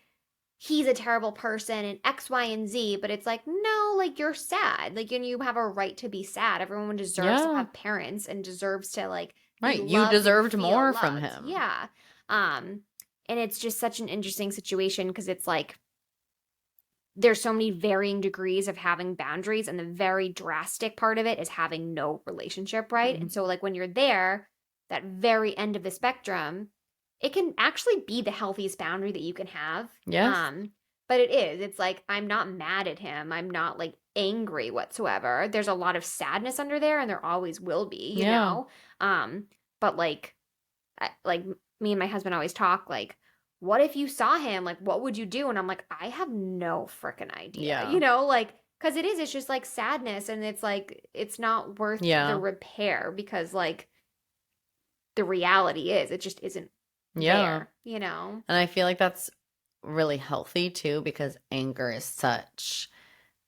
he's a terrible person and X, Y, and Z. But it's like, no, like you're sad. Like, and you have a right to be sad. Everyone deserves to have parents and deserves to like right. You deserved more from him. Yeah. And it's just such an interesting situation because it's like there's so many varying degrees of having boundaries, and the very drastic part of it is having no relationship, right? And so like when you're there, that very end of the spectrum, it can actually be the healthiest boundary that you can have. Yes. But it is. It's like I'm not mad at him. I'm not like angry whatsoever. There's a lot of sadness under there, and there always will be, you Yeah. know. But like, like me and my husband always talk like, what if you saw him? Like, what would you do? And I'm like, I have no freaking idea. Yeah. You know, like, because it's just like sadness, and it's like it's not worth the Yeah. repair because like the reality is it just isn't Yeah. there. You know. And I feel like that's really healthy too, because anger is such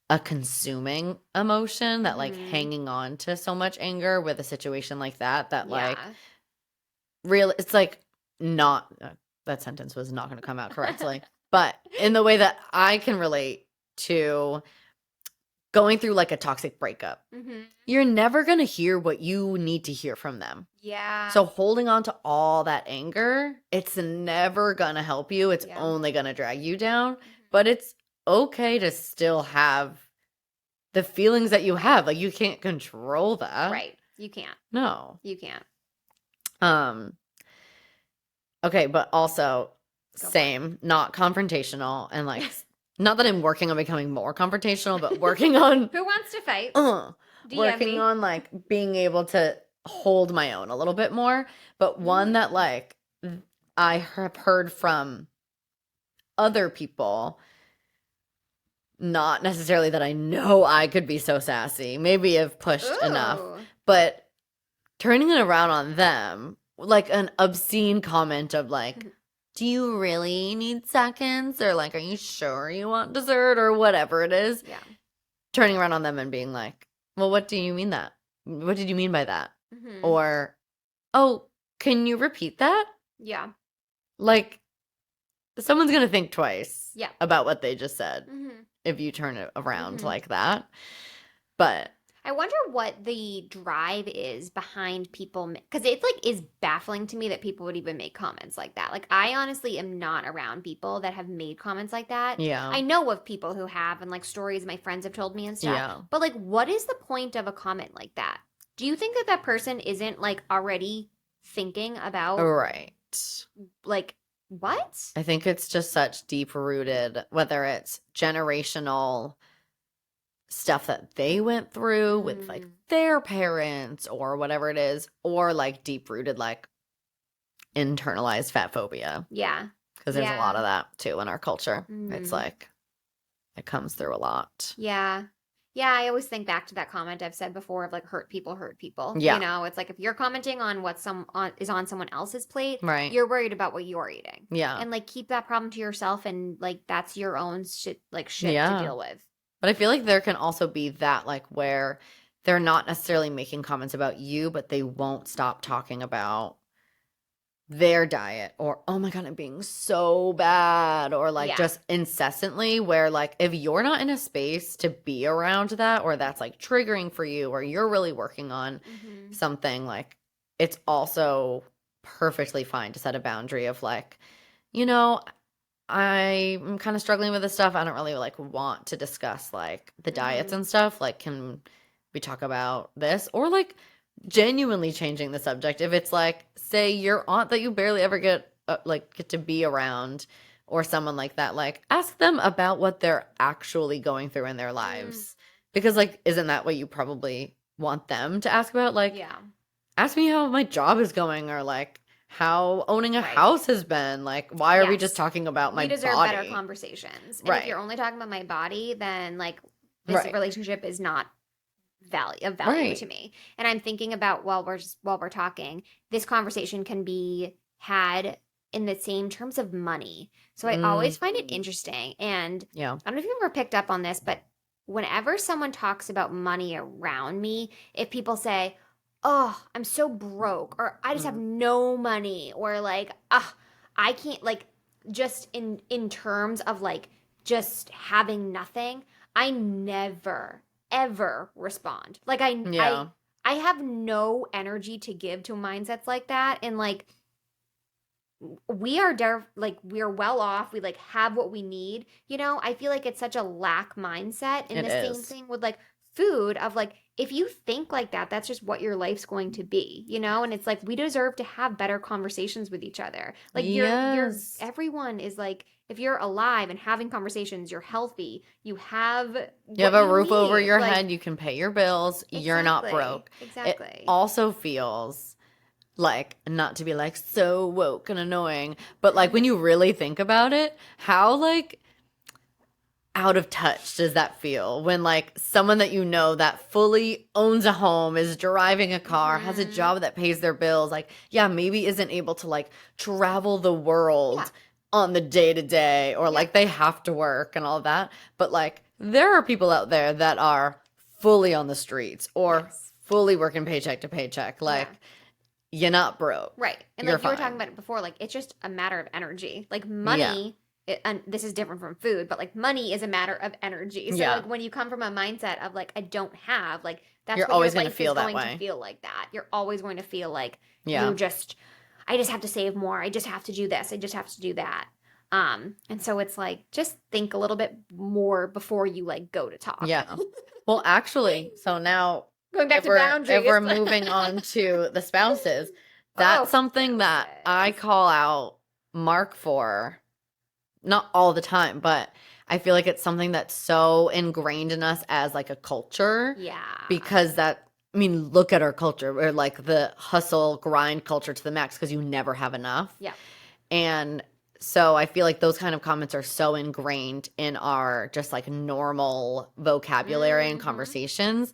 a consuming emotion that like Mhm. hanging on to so much anger with a situation like that like Yeah. real it's like not that sentence was not going to come out correctly, but in the way that I can relate to going through like a toxic breakup, Mhm. you're never going to hear what you need to hear from them. Yeah. So holding on to all that anger, it's never going to help you. It's Yeah. only going to drag you down. Mhm. But it's okay to still have the feelings that you have. Like you can't control that. Right. You can't. No. You can't. Okay, but also Go for it. same, not confrontational, and like not that I'm working on becoming more confrontational, but working on Who wants to fight? DM working me. on like being able to hold my own a little bit more. But one that like I have heard from other people, not necessarily that I know I could be so sassy, maybe have pushed enough, Ooh. but turning it around on them, like an obscene comment of like, do you really need seconds? Or like, are you sure you want dessert? Or whatever it is. Yeah. Turning around on them and being like, well, what do you mean that? What did you mean by that? Mhm. Or, oh, can you repeat that? Yeah. Like, someone's going to think twice Yeah. about what they just said Mhm. if you turn it around Mhm. like that. But I wonder what the drive is behind people because it like is baffling to me that people would even make comments like that. Like I honestly am not around people that have made comments like that. yeah. I know of people who have and like stories my friends have told me and stuff. Yeah. But like what is the point of a comment like that? Do you think that that person isn't like already thinking about Right. like what? I think it's just such deep rooted, whether it's generational stuff that they went through with like their parents or whatever it is, or like deep rooted, like internalized fat phobia. Yeah. Because there's a lot Yeah. of that too in our culture. It's Mhm. like, it comes through a lot. Yeah. Yeah, I always think back to that comment I've said before of like hurt people hurt people. Yeah. You know, it's like if you're commenting on what is on someone else's plate, Right. you're worried about what you're eating. Yeah. And like keep that problem to yourself and like that's your own shit to Yeah. deal with. But I feel like there can also be that, like, where they're not necessarily making comments about you, but they won't stop talking about their diet or, oh my God, I'm being so bad, or like Yeah. just incessantly, where like if you're not in a space to be around that, or that's like triggering for you, or you're really working on Mhm. something, like it's also perfectly fine to set a boundary of like, you know, I'm kind of struggling with this stuff. I don't really like want to discuss like the diets Mhm. and stuff. Like, can we talk about this? Or like genuinely changing the subject. If it's like, say your aunt that you barely ever get to be around, or someone like that, like ask them about what they're actually going through in their lives. Because like, isn't that what you probably want them to ask about? Like, Yeah. ask me how my job is going, or like how owning a Right. house has been. Like, why are we Yes. just talking about my We deserve body? better conversations. And Right. if you're only talking about my body, then like this Right. relationship is not of value Right. to me. And I'm thinking about while we're talking, this conversation can be had in the same terms of money. So I always find it interesting. And Yeah. I don't know if you've ever picked up on this, but whenever someone talks about money around me, if people say, "Oh, I'm so broke," or "I just have no money," or like, "Ah, I can't," like just in terms of like just having nothing, I never ever respond. Like Yeah. I have no energy to give to mindsets like that, and like we are like we're well off, we like have what we need, you know. I feel like it's such a lack mindset, and It the same is. thing with like food of like if you think like that, that's just what your life's going to be, you know. And it's like we deserve to have better conversations with each other. Like you're Yes. everyone is like if you're alive and having conversations, you're healthy, you have You have a roof over need. your Like, head, you can pay your bills, you're not exactly. broke. It Exactly. also feels like, not to be like so woke and annoying, but like when you really think about it, how like out of touch does that feel when like someone that you know that fully owns a home, is driving a car, has a Mhm. job that pays their bills, like yeah, maybe isn't able to like travel the world Yeah. on the day to day, or Yeah. like they have to work and all that, but like there are people out there that are fully on the streets or Yes. fully working paycheck to paycheck, like you're not broke. Right. And You're like you were fine. talking about it before, like it's just a matter of energy. Like Yeah. money, and this is different from food, but like money is a matter of energy. So Yeah. like when you come from a mindset of like I don't have, like that's You're what always your gonna life feel is that going way. to feel like that. You're always going to feel like Yeah. I just have to save more. I just have to do this. I just have to do that. And so it's like just think a little bit more before you like go to talk. Yeah. Well, actually, so now Going back if to we're boundaries. if we're moving on to the spouses, that's something that I spouses. call out Mark for, not all the time, but I feel like it's something that's so ingrained in us as like a culture, Yeah. because that, I mean, look at our culture. We're like the hustle grind culture to the max because you never have enough. Yeah. And so I feel like those kind of comments are so ingrained in our just like normal vocabulary and Mhm. conversations.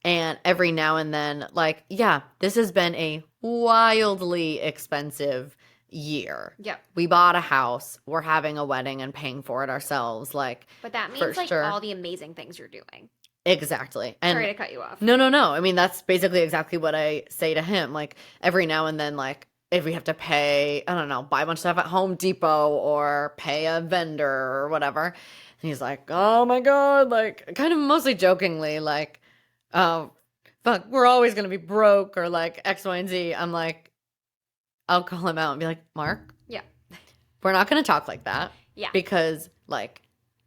And every now and then, like, yeah, this has been a wildly expensive year. Yep. We bought a house, we're having a wedding and paying for it ourselves. Like, But that for means like sure. all the amazing things you're doing. Exactly. And Sorry to cut you off. no. I mean, that's basically exactly what I say to him. Like, every now and then, like, if we have to pay, I don't know, buy a bunch of stuff at Home Depot or pay a vendor or whatever. And he's like, oh my God, like, kind of mostly jokingly, like, oh, fuck, we're always going to be broke or like X, Y, and Z. I'm like, I'll call him out and be like, Mark, Yeah. we're not going to talk like that. Yeah. Because, like,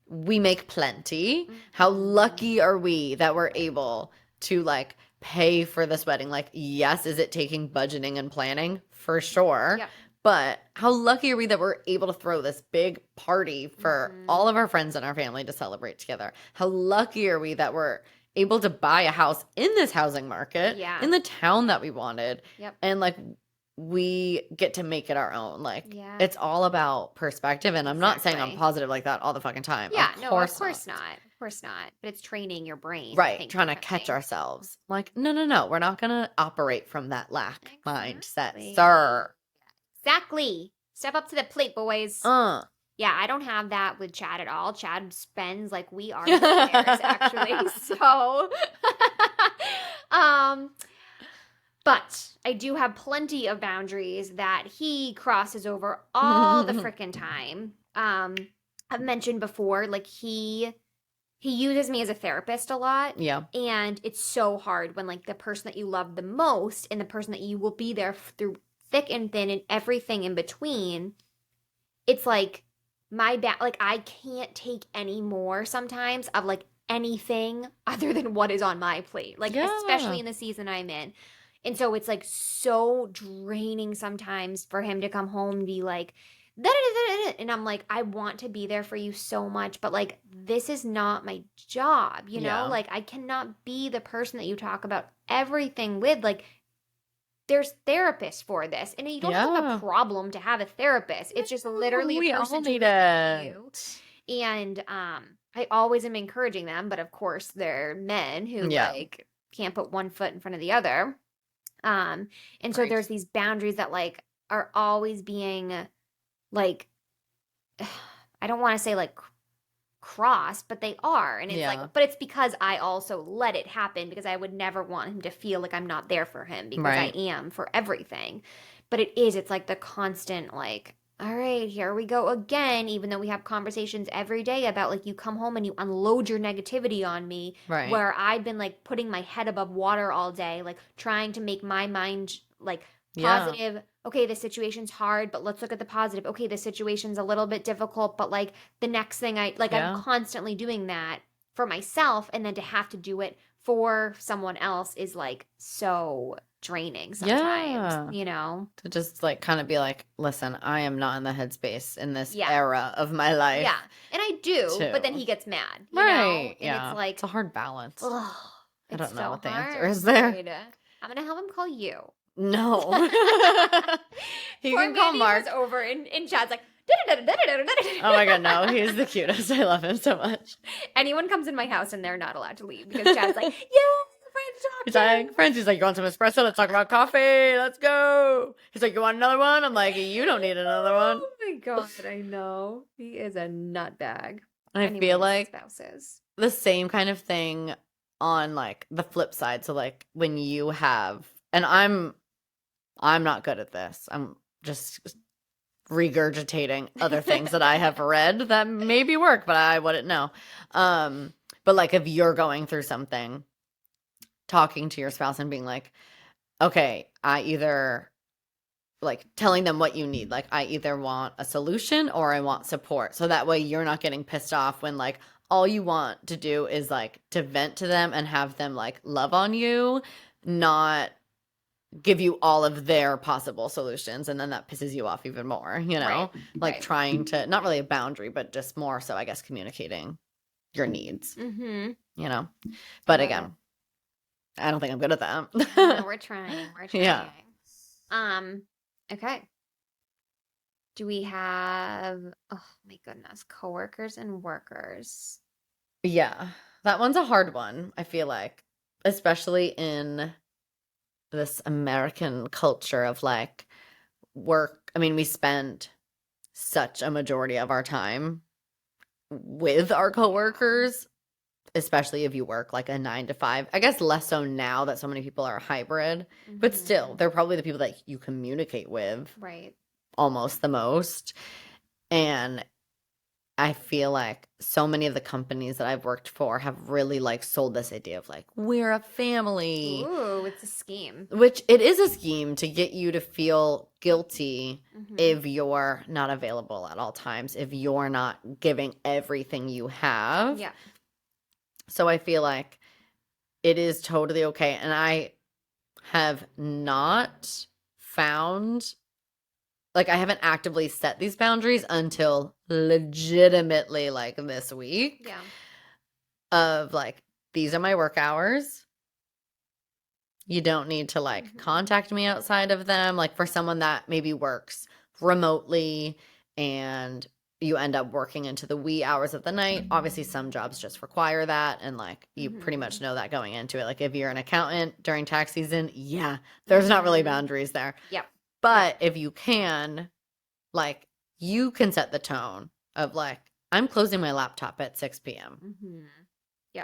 we make plenty. How lucky are we that we're able to like pay for this wedding? Like, yes, is it taking budgeting and planning? For sure. Yep. But how lucky are we that we're able to throw this big party for all of our friends and our family to celebrate together? How lucky are we that we're able to buy a house in this housing market, Yeah. in the town that we wanted? Yep. And like, we get to make it our own. Like, Yeah. it's all about perspective. And I'm not saying I'm Exactly. positive like that all the fucking time. Yeah, Of no, course of course not. Of course not. But it's training your brain. to Right. think Trying to catch differently. ourselves. Like, no. We're not going to operate from that lack mindset, Exactly. sir. Exactly. Step up to the plate, boys. Yeah, I don't have that with Chad at all. Chad spends like we are millionaires, actually. So, but I do have plenty of boundaries that he crosses over all the frickin' time. I've mentioned before, like he uses me as a therapist a lot. Yeah. And it's so hard when like the person that you love the most and the person that you will be there through thick and thin and everything in between, it's like like I can't take any more sometimes of like anything other than what is on my plate. Like Yeah. especially in the season I'm in. And so it's like so draining sometimes for him to come home and be like, "Da-da-da-da-da," and I'm like, I want to be there for you so much, but like this is not my job, you know? Yeah. Like I cannot be the person that you talk about everything with. Like there's therapists for this, and you don't have Yeah. a problem to have a therapist. It's just literally We a all person to need listen to it. you. And I always am encouraging them, but of course they're men who Yeah. like can't put one foot in front of the other. And so Right. there's these boundaries that like are always being like I don't want to say like crossed, but they are. And it's Yeah. like, but it's because I also let it happen because I would never want him to feel like I'm not there for him because Right. I am for everything. But it's like the constant like, all right, here we go again, even though we have conversations every day about like you come home and you unload your negativity on me, Right. where I've been like putting my head above water all day, like trying to make my mind like Yeah. positive. Okay, the situation's hard, but let's look at the positive. Okay, the situation's a little bit difficult, but like the next thing Yeah. I'm constantly doing that for myself, and then to have to do it for someone else is like so draining sometimes, Yeah. you know? To just like kind of be like, listen, I am not in the headspace in this Yeah. era of my life. Yeah. And I do, but then too. he gets mad, you know? Right. And Yeah. it's like, It's a hard balance. ugh, I it's don't know so what the answer hard. is there. I'm going to have him call you. No. He Poor can call Mandy Mark. goes over and Chad's like, Oh my god, no. He's the cutest. I love him so much. anyone comes in my house and they're not allowed to leave because Chad's like, yeah, He's friends like, friends, he's like, you want some espresso? Let's talk about coffee. Let's go. He's like, you want another one? I'm like, you don't need another one. Oh my god, I know. He is a nutbag. And I Anyways, feel like spouses. the same kind of thing on like the flip side. So like when you have, and I'm not good at this. I'm just regurgitating other things that I have read that maybe work, but I wouldn't know. But like if you're going through something, talking to your spouse and being like, okay, I either like telling them what you need. Like I either want a solution or I want support. So that way you're not getting pissed off when like all you want to do is like to vent to them and have them like love on you, not give you all of their possible solutions, and then that pisses you off even more, you know? Like right. trying to, not really a boundary, but just more so I guess communicating your needs, Mm-hmm. you know? But Love again, I don't think I'm good at that. No, we're trying. We're trying. Yeah. Okay. Do we have, oh my goodness, coworkers and workers? Yeah. That one's a hard one, I feel like, especially in this American culture of like work. I mean, we spend such a majority of our time with our coworkers, especially if you work like a 9 to 5. I guess less so now that so many people are hybrid, but still, Mhm. they're probably the people that you communicate with Right. almost the most. And I feel like so many of the companies that I've worked for have really like sold this idea of like, we're a family, Ooh, it's a scheme. which it is a scheme to get you to feel guilty Mhm. if you're not available at all times, if you're not giving everything you have. Yeah. So I feel like it is totally okay. And I have not found, like, I haven't actively set these boundaries until legitimately like this week Yeah. of like, these are my work hours. You don't need to like Mhm. contact me outside of them. Like for someone that maybe works remotely and you end up working into the wee hours of the night. Obviously, some jobs just require that. And like you pretty much know that going into it. Like if you're an accountant during tax season, yeah, there's not really Mhm. boundaries there. Yep. But if you can, like, you can set the tone of like, I'm closing my laptop at 6 p.m. Mhm.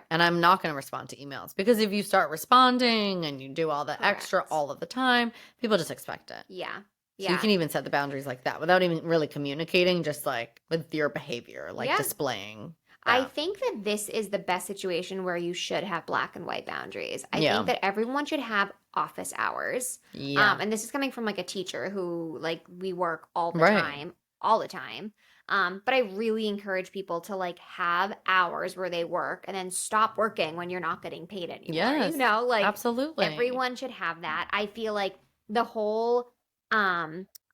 and I'm not going to respond to emails, because if you start responding and you do all the extra Correct. all of the time, people just expect it. Yeah. So Yeah. you can even set the boundaries like that without even really communicating, just like with your behavior, like Yeah. displaying I that. think that this is the best situation where you should have black and white boundaries. I Yeah. think that everyone should have office hours. Yeah. And this is coming from like a teacher who like we work all the Right. time, all the time. But I really encourage people to like have hours where they work and then stop working when you're not getting paid anymore. Yes. You know, like Absolutely. everyone should have that. I feel like the whole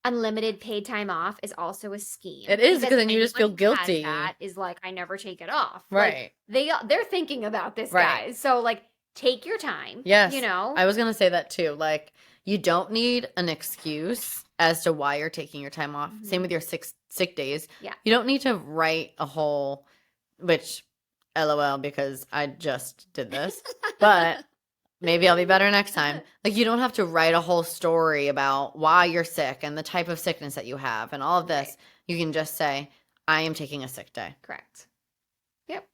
unlimited paid time off is also a scheme. It is, because then you just feel anyone who has guilty. that is like, I never take it off. Right. Like, they're thinking about this, Right. guys. So like, take your time. Yes. You know. I was going to say that too. Like, you don't need an excuse as to why you're taking your time off. Same Mhm. with your sick days. Yeah. You don't need to write a whole, which LOL, because I just did this, but maybe I'll be better next time. Like, you don't have to write a whole story about why you're sick and the type of sickness that you have and all of this. Right. You can just say, I am taking a sick day. Correct. Yep.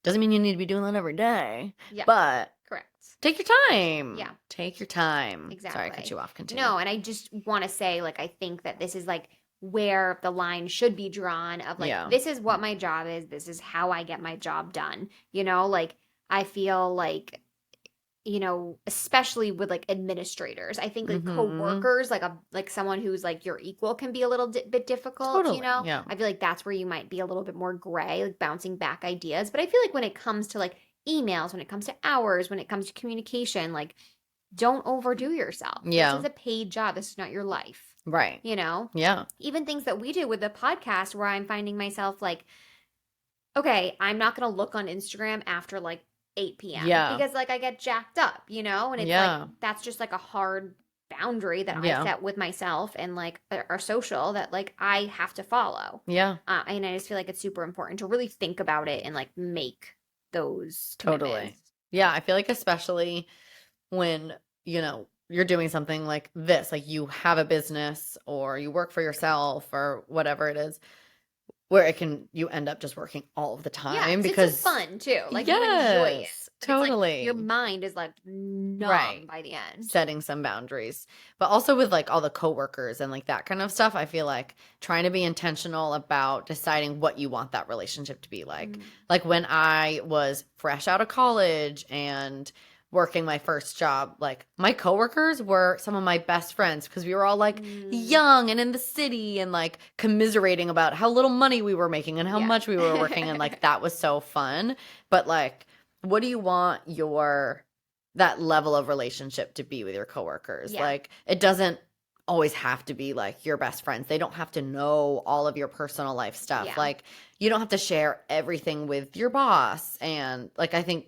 Doesn't mean you need to be doing that every day, Yeah. but Correct. take your time. Yeah. Take your time. Sorry, I cut Exactly. you off. Continue. No, and I just want to say, like, I think that this is like where the line should be drawn of like, Yeah. this is what my job is. This is how I get my job done. You know, like, I feel like, you know, especially with like administrators, I think like Mhm. coworkers, like someone who's like your equal can be a little bit difficult. Totally. You know, Yeah. I feel like that's where you might be a little bit more gray, like bouncing back ideas. But I feel like when it comes to like emails, when it comes to hours, when it comes to communication, like don't overdo yourself. Yeah. This is a paid job. This is not your life. Right. You know? Yeah. Even things that we do with the podcast where I'm finding myself like, okay, I'm not going to look on Instagram after like 8 p.m. Yeah. Because like I get jacked up, you know? And it's like, that's just like a hard boundary that I set with myself and like our social that like I have to follow. Yeah. And I just feel like it's super important to really think about it and like make those Totally. commitments. Yeah. I feel like especially when, you know, you're doing something like this, like you have a business or you work for yourself or whatever it is, where you end up just working all of the time because it's fun too. Like yes, you enjoy it. Totally. Like your mind is like numb by the end. Setting some boundaries. But also with like all the coworkers and like that kind of stuff, I feel like trying to be intentional about deciding what you want that relationship to be like. Like when I was fresh out of college and working my first job, like my coworkers were some of my best friends because we were all like young and in the city and like commiserating about how little money we were making and how much we were working and like that was so fun. But like, what do you want that level of relationship to be with your coworkers? Like it doesn't always have to be like your best friends. They don't have to know all of your personal life stuff. Like you don't have to share everything with your boss. And like I think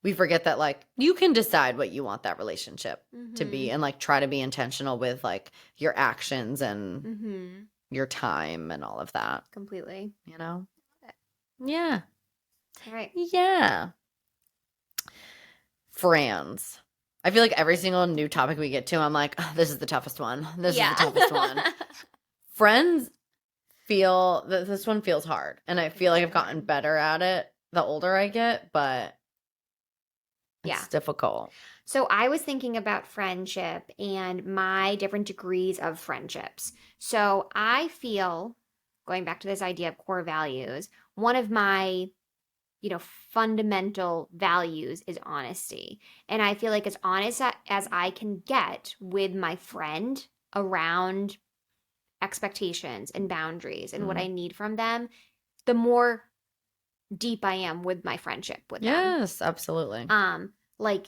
we forget that like you can decide what you want that relationship to be and like try to be intentional with like your actions and your time and all of that. Completely. You know? Yeah. All right. Yeah. Friends. I feel like every single new topic we get to, I'm like, oh, this is the toughest one. This is the toughest one. Friends this one feels hard. And I feel like I've gotten better at it the older I get, but it's difficult. So I was thinking about friendship and my different degrees of friendships. So I feel, going back to this idea of core values, one of my, fundamental values is honesty. And I feel like as honest as I can get with my friend around expectations and boundaries and what I need from them, the more deep I am with my friendship with them. Yes, absolutely. Like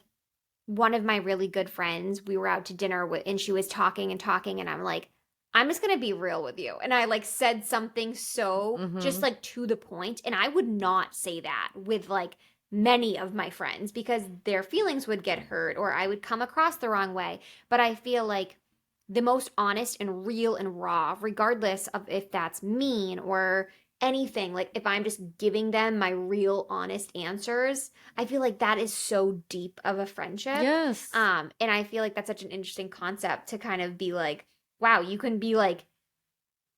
one of my really good friends, we were out to dinner and she was talking and I'm like, I'm just gonna be real with you. And I like said something so just like to the point. And I would not say that with like many of my friends because their feelings would get hurt or I would come across the wrong way. But I feel like the most honest and real and raw, regardless of if that's mean or anything, like if I'm just giving them my real honest answers, I feel like that is so deep of a friendship. Yes. And I feel like that's such an interesting concept to kind of be like, wow, you can be like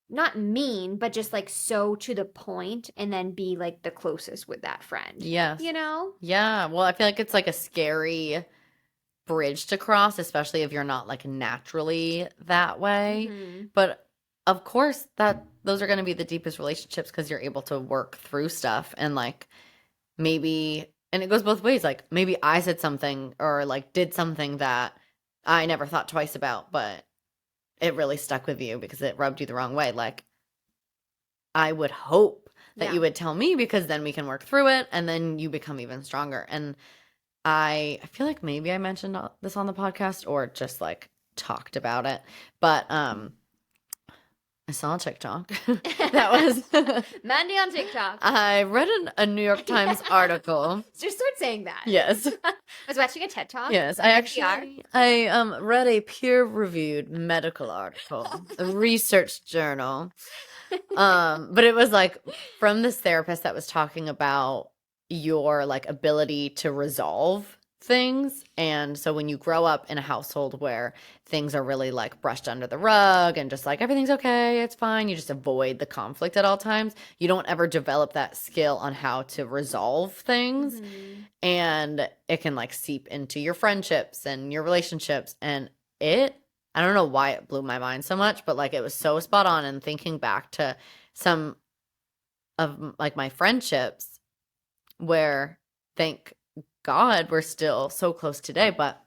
not mean, but just like so to the point and then be like the closest with that friend. Yes. You know? Yeah. Well, I feel like it's like a scary bridge to cross, especially if you're not like naturally that way. But of course those are going to be the deepest relationships because you're able to work through stuff and like maybe, and it goes both ways. Like maybe I said something or like did something that I never thought twice about, but it really stuck with you because it rubbed you the wrong way. Like I would hope that you would tell me because then we can work through it and then you become even stronger. And I feel like maybe I mentioned this on the podcast or just like talked about it, but I saw a TikTok that was Mandy on TikTok. I read a New York Times article. Just start saying that. Yes. I was watching a TED Talk. Yes, I read a peer-reviewed medical article, a research journal. But it was like from this therapist that was talking about your like ability to resolve things. And so when you grow up in a household where things are really like brushed under the rug and just like everything's okay, it's fine, you just avoid the conflict at all times, you don't ever develop that skill on how to resolve things. And it can like seep into your friendships and your relationships. And I don't know why it blew my mind so much, but like it was so spot on. And thinking back to some of like my friendships where thank God we're still so close today, but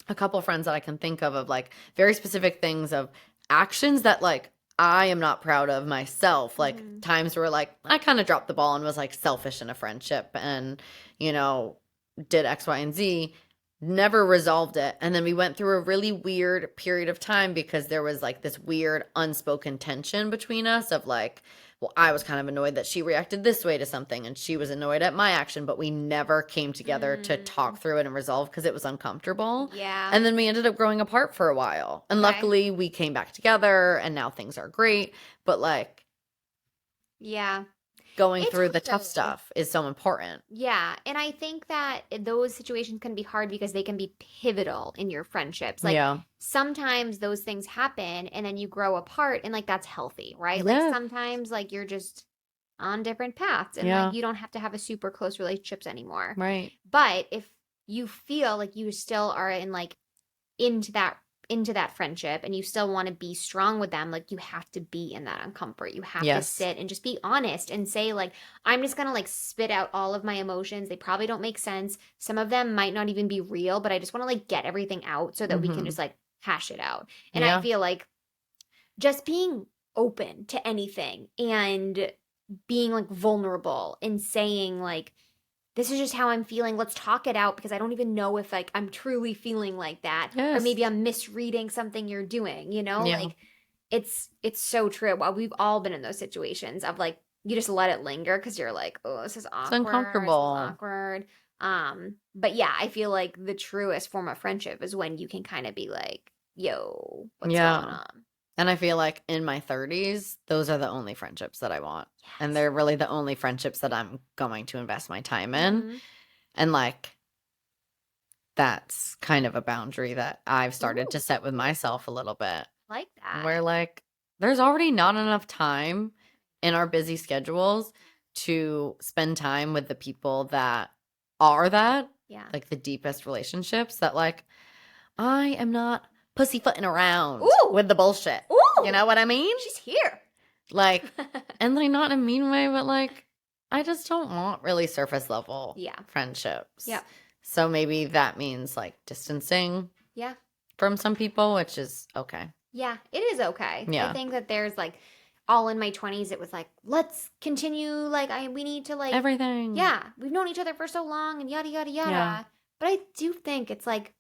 a couple friends that I can think of like very specific things of actions that like I am not proud of myself. Like times where like I kind of dropped the ball and was like selfish in a friendship and, did X, Y, and Z. never resolved it. And then we went through a really weird period of time because there was like this weird unspoken tension between us of like, well, I was kind of annoyed that she reacted this way to something and she was annoyed at my action, but we never came together to talk through it and resolve because it was uncomfortable. Yeah. And then we ended up growing apart for a while. And Okay. luckily we came back together and now things are great. But like Yeah. going It's through the tough hard. stuff is so important. Yeah, and I think that those situations can be hard because they can be pivotal in your friendships. Like Yeah. sometimes those things happen and then you grow apart and like that's healthy, right? Like Yeah. sometimes like you're just on different paths and Yeah. like you don't have to have a super close relationships anymore. Right. But if you feel like you still are in like into that friendship and you still want to be strong with them, like you have to be in that uncomfort. You have to Yes. sit and just be honest and say like, I'm just gonna like spit out all of my emotions. They probably don't make sense. Some of them might not even be real, but I just want to like get everything out so that we can Mhm. just like hash it out. And Yeah. I feel like just being open to anything and being like vulnerable and saying like, this is just how I'm feeling. Let's talk it out because I don't even know if like I'm truly feeling like that or maybe Yes. I'm misreading something you're doing, you know? Yeah. Like it's so true. Well, we've all been in those situations of like you just let it linger because you're like, oh, this is It's awkward. This is uncomfortable. awkward. But yeah, I feel like the truest form of friendship is when you can kind of be like, yo, what's going Yeah. on? And I feel like in my 30s, those are the only friendships that I want. And Yes. they're really the only friendships that I'm going to invest my time in. Mhm. And like, that's kind of a boundary that I've started to Ooh, set with myself a little bit. like that. Where like, there's already not enough time in our busy schedules to spend time with the people that are that, Yeah. like the deepest relationships that like, I am not pussyfooting around Ooh. with the bullshit. Ooh, You know what I mean? she's here. Like, and like not in a mean way, but like, I just don't want really surface level Yeah. friendships. Yeah. So maybe that means like distancing Yeah. from some people, which is okay. Yeah, it is okay. I Yeah. think that there's like all in my 20s it was like, let's continue like we need to like Everything. yeah, we've known each other for so long and yada yada yada. Yeah. But I do think it's like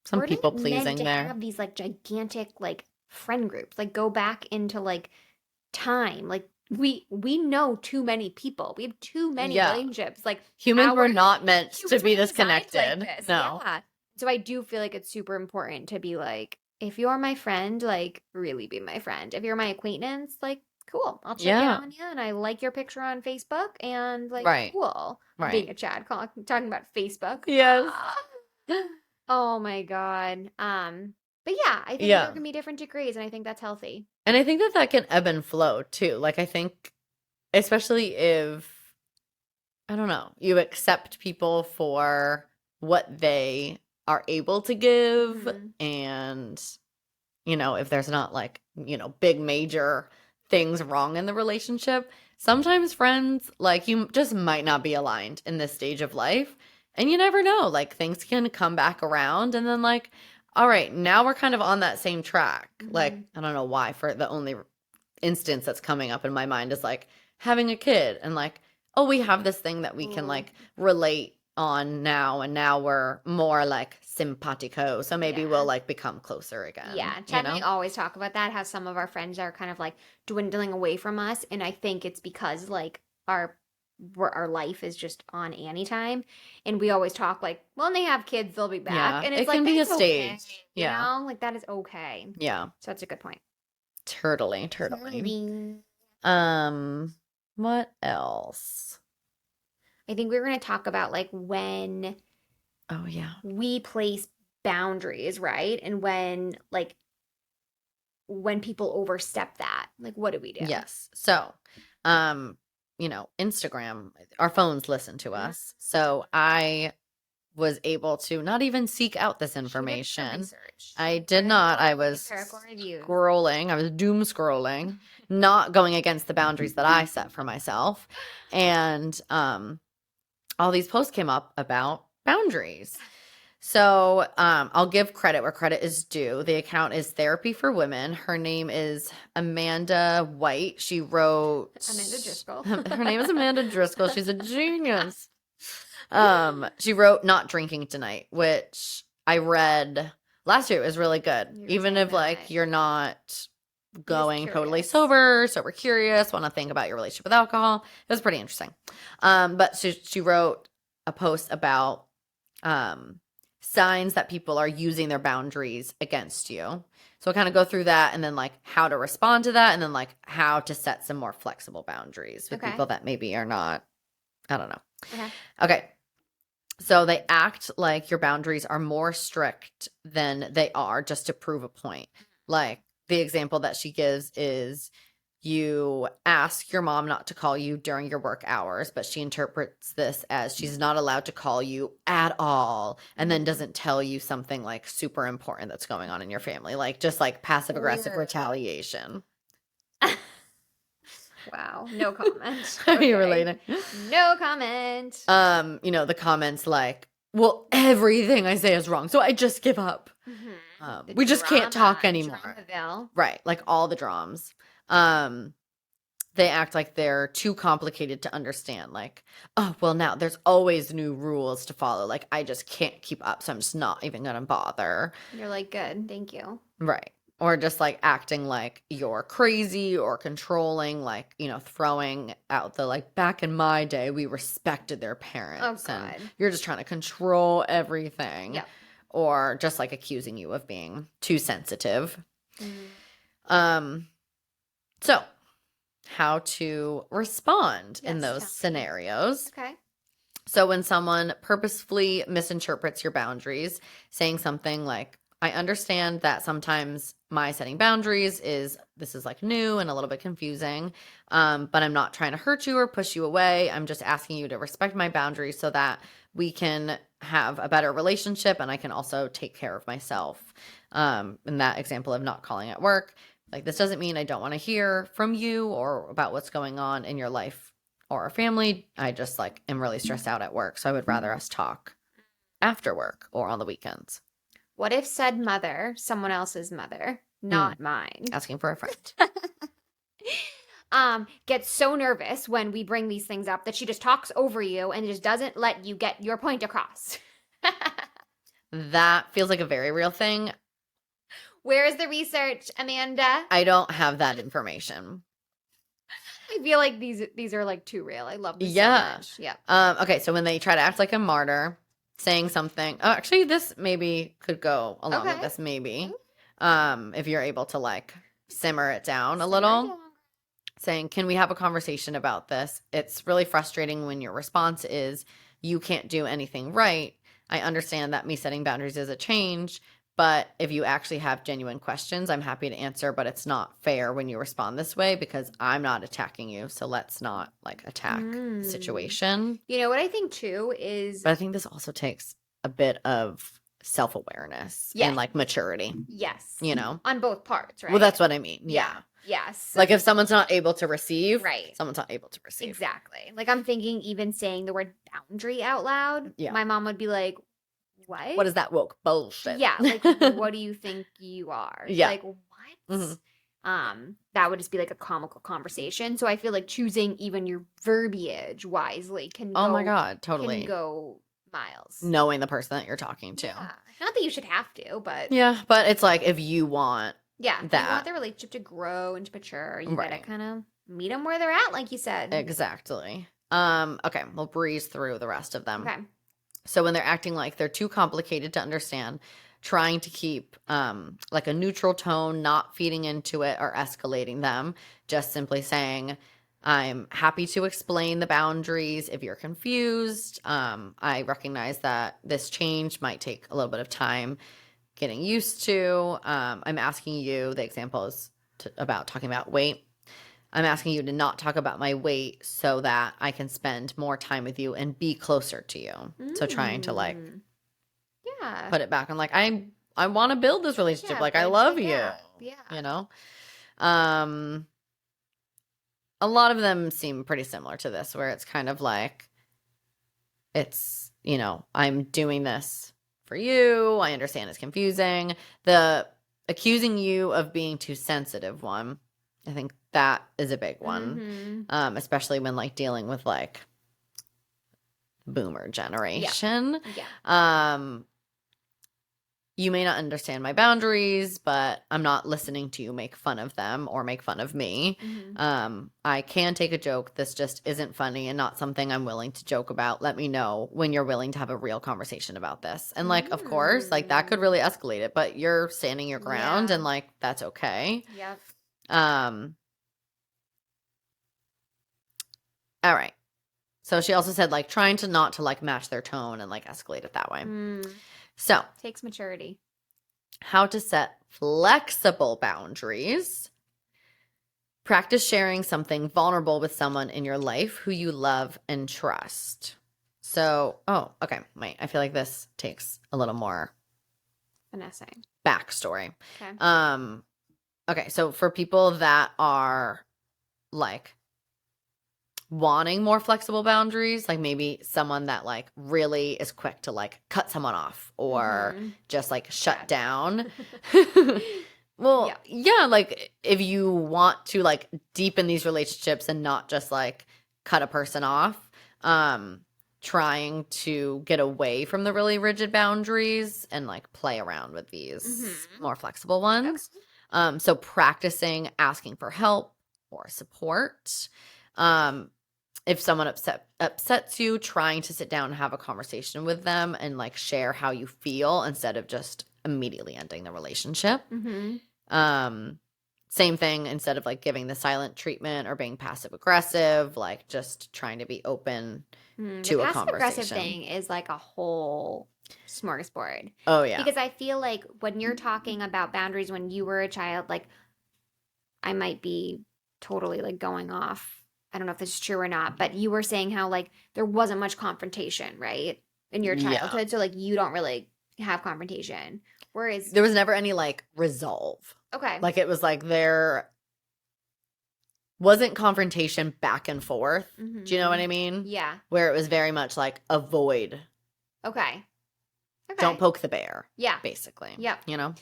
Some we're people not meant pleasing to there. have these like gigantic like friend groups. Like go back into like time. Like we know too many people. We have too many Yeah. relationships. Like Humans were our not meant to humans be were designed like disconnected. this. No. Yeah. So I do feel like it's super important to be like, if you're my friend, like really be my friend. If you're my acquaintance, like cool, I'll check in Yeah. on you and I like your picture on Facebook and like Right. cool. Right. Being a Chad talking about Facebook. Yes. Ah. Oh my God. But yeah, I think Yeah. there can be different degrees and I think that's healthy. And I think that that can ebb and flow too. Like, I think, especially if, I don't know, you accept people for what they are able to give. Mhm. And, you know, if there's not like, you know, big major things wrong in the relationship, sometimes friends, like, you just might not be aligned in this stage of life. And you never know, like, things can come back around. And then, like, all right, now we're kind of on that same track. Like, Mhm. I don't know why, for the only instance that's coming up in my mind is like having a kid and like, oh, we have this thing that we can Ooh. like relate on now, and now we're more like simpatico, so maybe Yeah. we'll like become closer again. Yeah, you Chad and I know? always talk about that, how some of our friends are kind of like dwindling away from us, and I think it's because like our life is just on Annie time, and we always talk like, well, when they have kids, they'll be back, Yeah, and it's it like can be a that's okay, stage. you Yeah. know, like that is okay. Yeah, So that's a good point. totally. What else? I think we were going to talk about like when Oh yeah. we place boundaries, right? And when people overstep that, like what do we do? Yes. So, you know, Instagram, our phones listen to us. So I was able to not even seek out this She did some information. research. I did not. I was Empirical reviews. scrolling. I was doom scrolling, not going against the boundaries that I set for myself. And all these posts came up about boundaries. So I'll give credit where credit is due. The account is Therapy for Women. Her name is Amanda White. She wrote Amanda Driscoll. Her name is Amanda Driscoll. She's a genius. She wrote not drinking tonight, which I read last year. It was really good. You were Even saying if like that. you're not going totally curious. sober curious, want to think about your relationship with alcohol. It was pretty interesting. But she wrote a post about signs that people are using their boundaries against you. So I'll kind of go through that and then like how to respond to that and then like how to set some more flexible boundaries with Okay. people that maybe are not, I don't know. Okay. Okay. So they act like your boundaries are more strict than they are just to prove a point. Like the example that she gives is you ask your mom not to call you during your work hours, but she interprets this as she's not allowed to call you at all and then doesn't tell you something like super important that's going on in your family, like just like passive aggressive Weird. retaliation. Wow. No comment. Are you Okay. relating? No comment. The comments like, well, everything I say is wrong, so I just give up. The We just can't talk drama, anymore. Dramaville. Right, like all the drams. They act like they're too complicated to understand. Like, oh, well, now there's always new rules to follow. Like, I just can't keep up, so I'm just not even gonna bother. You're like, good, thank you. Right. Or just like acting like you're crazy or controlling, like, throwing out the like back in my day, we respected their parents and God. you're just trying to control everything. Yep. Or just like accusing you of being too sensitive. Mm. So how to respond in Yes, those tell me. scenarios. Okay. So when someone purposefully misinterprets your boundaries, saying something like, I understand that sometimes my setting boundaries this is like new and a little bit confusing, but I'm not trying to hurt you or push you away. I'm just asking you to respect my boundaries so that we can have a better relationship and I can also take care of myself. In that example of not calling at work, like this doesn't mean I don't want to hear from you or about what's going on in your life or our family. I just like am really stressed out at work, so I would rather us talk after work or on the weekends. What if said mother, someone else's mother, not mine, Asking for a friend. gets so nervous when we bring these things up that she just talks over you and just doesn't let you get your point across? That feels like a very real thing. Where is the research, Amanda? I don't have that information. I feel like these are like too real. I love this Yeah. so much. Yeah. Okay, so when they try to act like a martyr, saying something. Oh, actually, this maybe could go along with Okay. this. Maybe, if you're able to like simmer it down a little. Saying, can we have a conversation about this? It's really frustrating when your response is, you can't do anything right. I understand that me setting boundaries is a change, but if you actually have genuine questions, I'm happy to answer, but it's not fair when you respond this way because I'm not attacking you. So let's not like attack the situation. You know what I think too is, But I think this also takes a bit of self-awareness and like maturity, yes, on both parts, right? Well, that's what I mean. Yeah. Yes. Like if someone's not able to receive, Right. someone's not able to receive. Exactly. Like I'm thinking even saying the word boundary out loud, Yeah. my mom would be like, what? What is that woke bullshit? Yeah, like what do you think you are? Yeah. Like what? Mhm. That would just be like a comical conversation. So I feel like choosing even your verbiage wisely can Oh my go, God, totally. can go miles. Knowing the person that you're talking to. Yeah. Not that you should have to, but Yeah, but it's like if you want yeah, if you that. want the relationship to grow and to mature, you gotta Right. kind of meet them where they're at, like you said. Exactly. Okay, we'll breeze through the rest of them. Okay. So when they're acting like they're too complicated to understand, trying to keep like a neutral tone, not feeding into it or escalating them, just simply saying, I'm happy to explain the boundaries if you're confused. I recognize that this change might take a little bit of time getting used to. I'm asking you, the example is about talking about weight. I'm asking you to not talk about my weight so that I can spend more time with you and be closer to you. So trying to like yeah, put it back on like I want to build this relationship. Yeah, like I bridge the love you. gap. Yeah. A lot of them seem pretty similar to this where it's kind of like it's, I'm doing this for you. I understand it's confusing. The accusing you of being too sensitive one, I think that is a big one. Especially when like dealing with like boomer generation. Yeah. You may not understand my boundaries, but I'm not listening to you make fun of them or make fun of me. I can take a joke. This just isn't funny and not something I'm willing to joke about. Let me know when you're willing to have a real conversation about this. And like, of course, like that could really escalate it, but you're standing your ground and like that's okay. Yep. All right. So she also said like trying to not to like match their tone and like escalate it that way. So takes maturity. How to set flexible boundaries. Practice sharing something vulnerable with someone in your life who you love and trust. So, okay. Wait, I feel like this takes a little more finessing backstory. Okay. Okay, so for people that are like wanting more flexible boundaries, like maybe someone that like really is quick to like cut someone off or just like shut down. Well, yeah, like if you want to like deepen these relationships and not just like cut a person off, trying to get away from the really rigid boundaries and like play around with these more flexible ones. So practicing asking for help or support. If someone upsets you, trying to sit down and have a conversation with them and like share how you feel instead of just immediately ending the relationship. Same thing, instead of like giving the silent treatment or being passive aggressive, like just trying to be open to a conversation. Passive aggressive thing is like a whole smorgasbord. Oh yeah. Because I feel like when you're talking about boundaries when you were a child, like I might be totally like going off. I don't know if this is true or not, but you were saying how like there wasn't much confrontation, right? In your childhood. So like you don't really have confrontation. Whereas there was never any like resolve. Okay. Like it was like there wasn't confrontation back and forth. Do you know what I mean? Yeah. Where it was very much like avoid. Okay. Don't poke the bear. Yeah. Basically. Yeah. You know?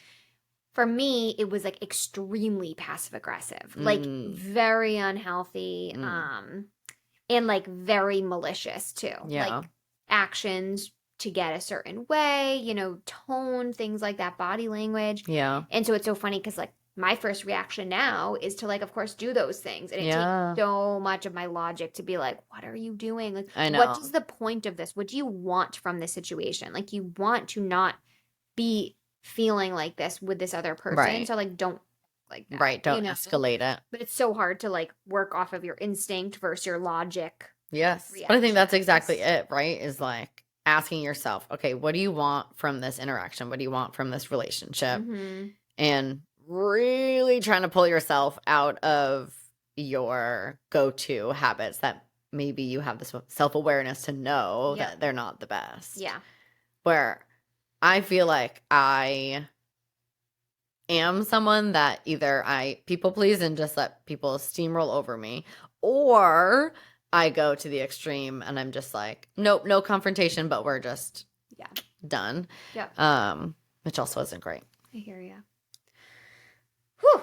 For me, it was like extremely passive aggressive, like very unhealthy, and like very malicious too. Yeah. Like actions to get a certain way, you know, tone, things like that, body language. Yeah. And so it's so funny because like my first reaction now is to like, of course, do those things. And it takes so much of my logic to be like, what are you doing? Like, I know. what is the point of this? What do you want from this situation? Like, you want to not be feeling like this with this other person. Right. So like, don't like that. Right. Don't escalate it. But it's so hard to like work off of your instinct versus your logic. Yes. But I think that's exactly it, right? Is like asking yourself, okay, what do you want from this interaction? What do you want from this relationship? And really trying to pull yourself out of your go-to habits that maybe you have this self-awareness to know that they're not the best. Yeah. Where I feel like I am someone that either I people please and just let people steamroll over me, or I go to the extreme and I'm just like, nope, no confrontation, but we're just done. Yeah. Which also isn't great. I hear you. Whew.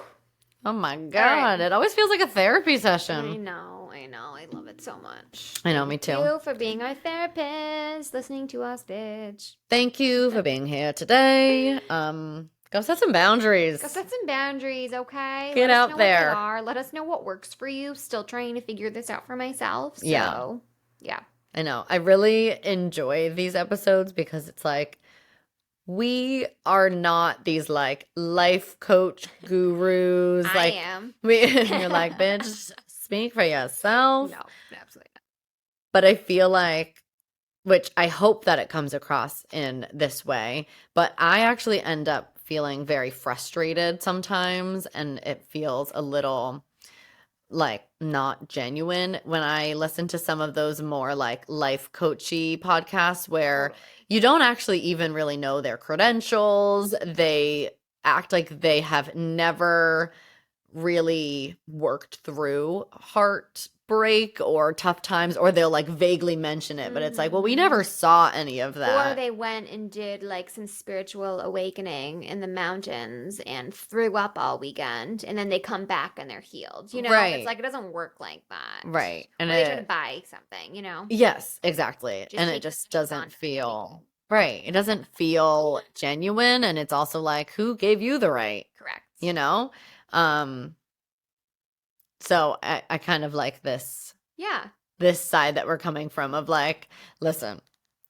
Oh my God. It always feels like a therapy session. I know. I love it so much. I know, me too. Thank you for being our therapist, listening to us, bitch. Thank you for being here today. Go set some boundaries. Go set some boundaries, okay? Get out there. What they are. Let us know what works for you. Still trying to figure this out for myself. So, yeah. I know. I really enjoy these episodes because it's like, we are not these like life coach gurus. I am. You're like, bitch, speak for yourself. No, absolutely not. But I feel like, which I hope that it comes across in this way, but I actually end up feeling very frustrated sometimes, and it feels a little like not genuine when I listen to some of those more like life coachy podcasts where you don't actually even really know their credentials. They act like they have never really worked through heart break or tough times, or they'll like vaguely mention it, but it's like, well, we never saw any of Or that. they went and did like some spiritual awakening in the mountains and threw up all weekend, and then they come back and they're healed. You know, Right. it's like it doesn't work like that. Right. Or And they try to it, buy something, you know. yes, exactly. Just And it take the just facade doesn't and feel right. It doesn't feel genuine. And it's also like, who gave you the right? Correct. You know? So I kind of like this side that we're coming from of like, listen,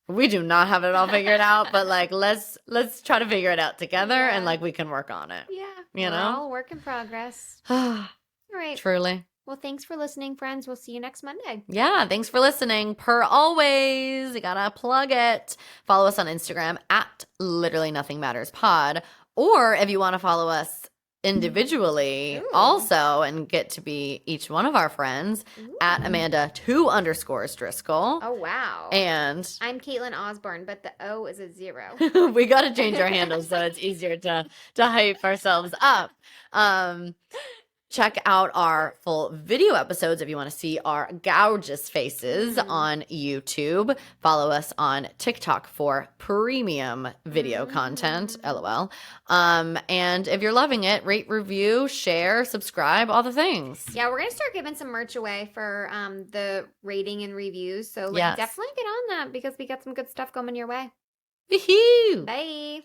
we do not have it all figured out, but like let's try to figure it out together and like we can work on it. Yeah. You We're know? all work in progress. All right. Truly. Well, thanks for listening, friends. We'll see you next Monday. Yeah, thanks for listening. Per always, you gotta plug it. Follow us on Instagram at Literally Nothing Matters Pod. Or if you want to follow us individually Ooh. also and get to be each one of our friends at Amanda2_Driscoll. Oh, wow. And I'm Caitlin Osborne, but the O is a 0. we got to change our handles so it's easier to hype ourselves up. Check out our full video episodes if you want to see our gorgeous faces on YouTube. Follow us on TikTok for premium video content, LOL. And if you're loving it, rate, review, share, subscribe, all the things. Yeah, we're going to start giving some merch away for the rating and reviews. So like, Yes. definitely get on that because we got some good stuff coming your way. Woohoo! Bye. All right.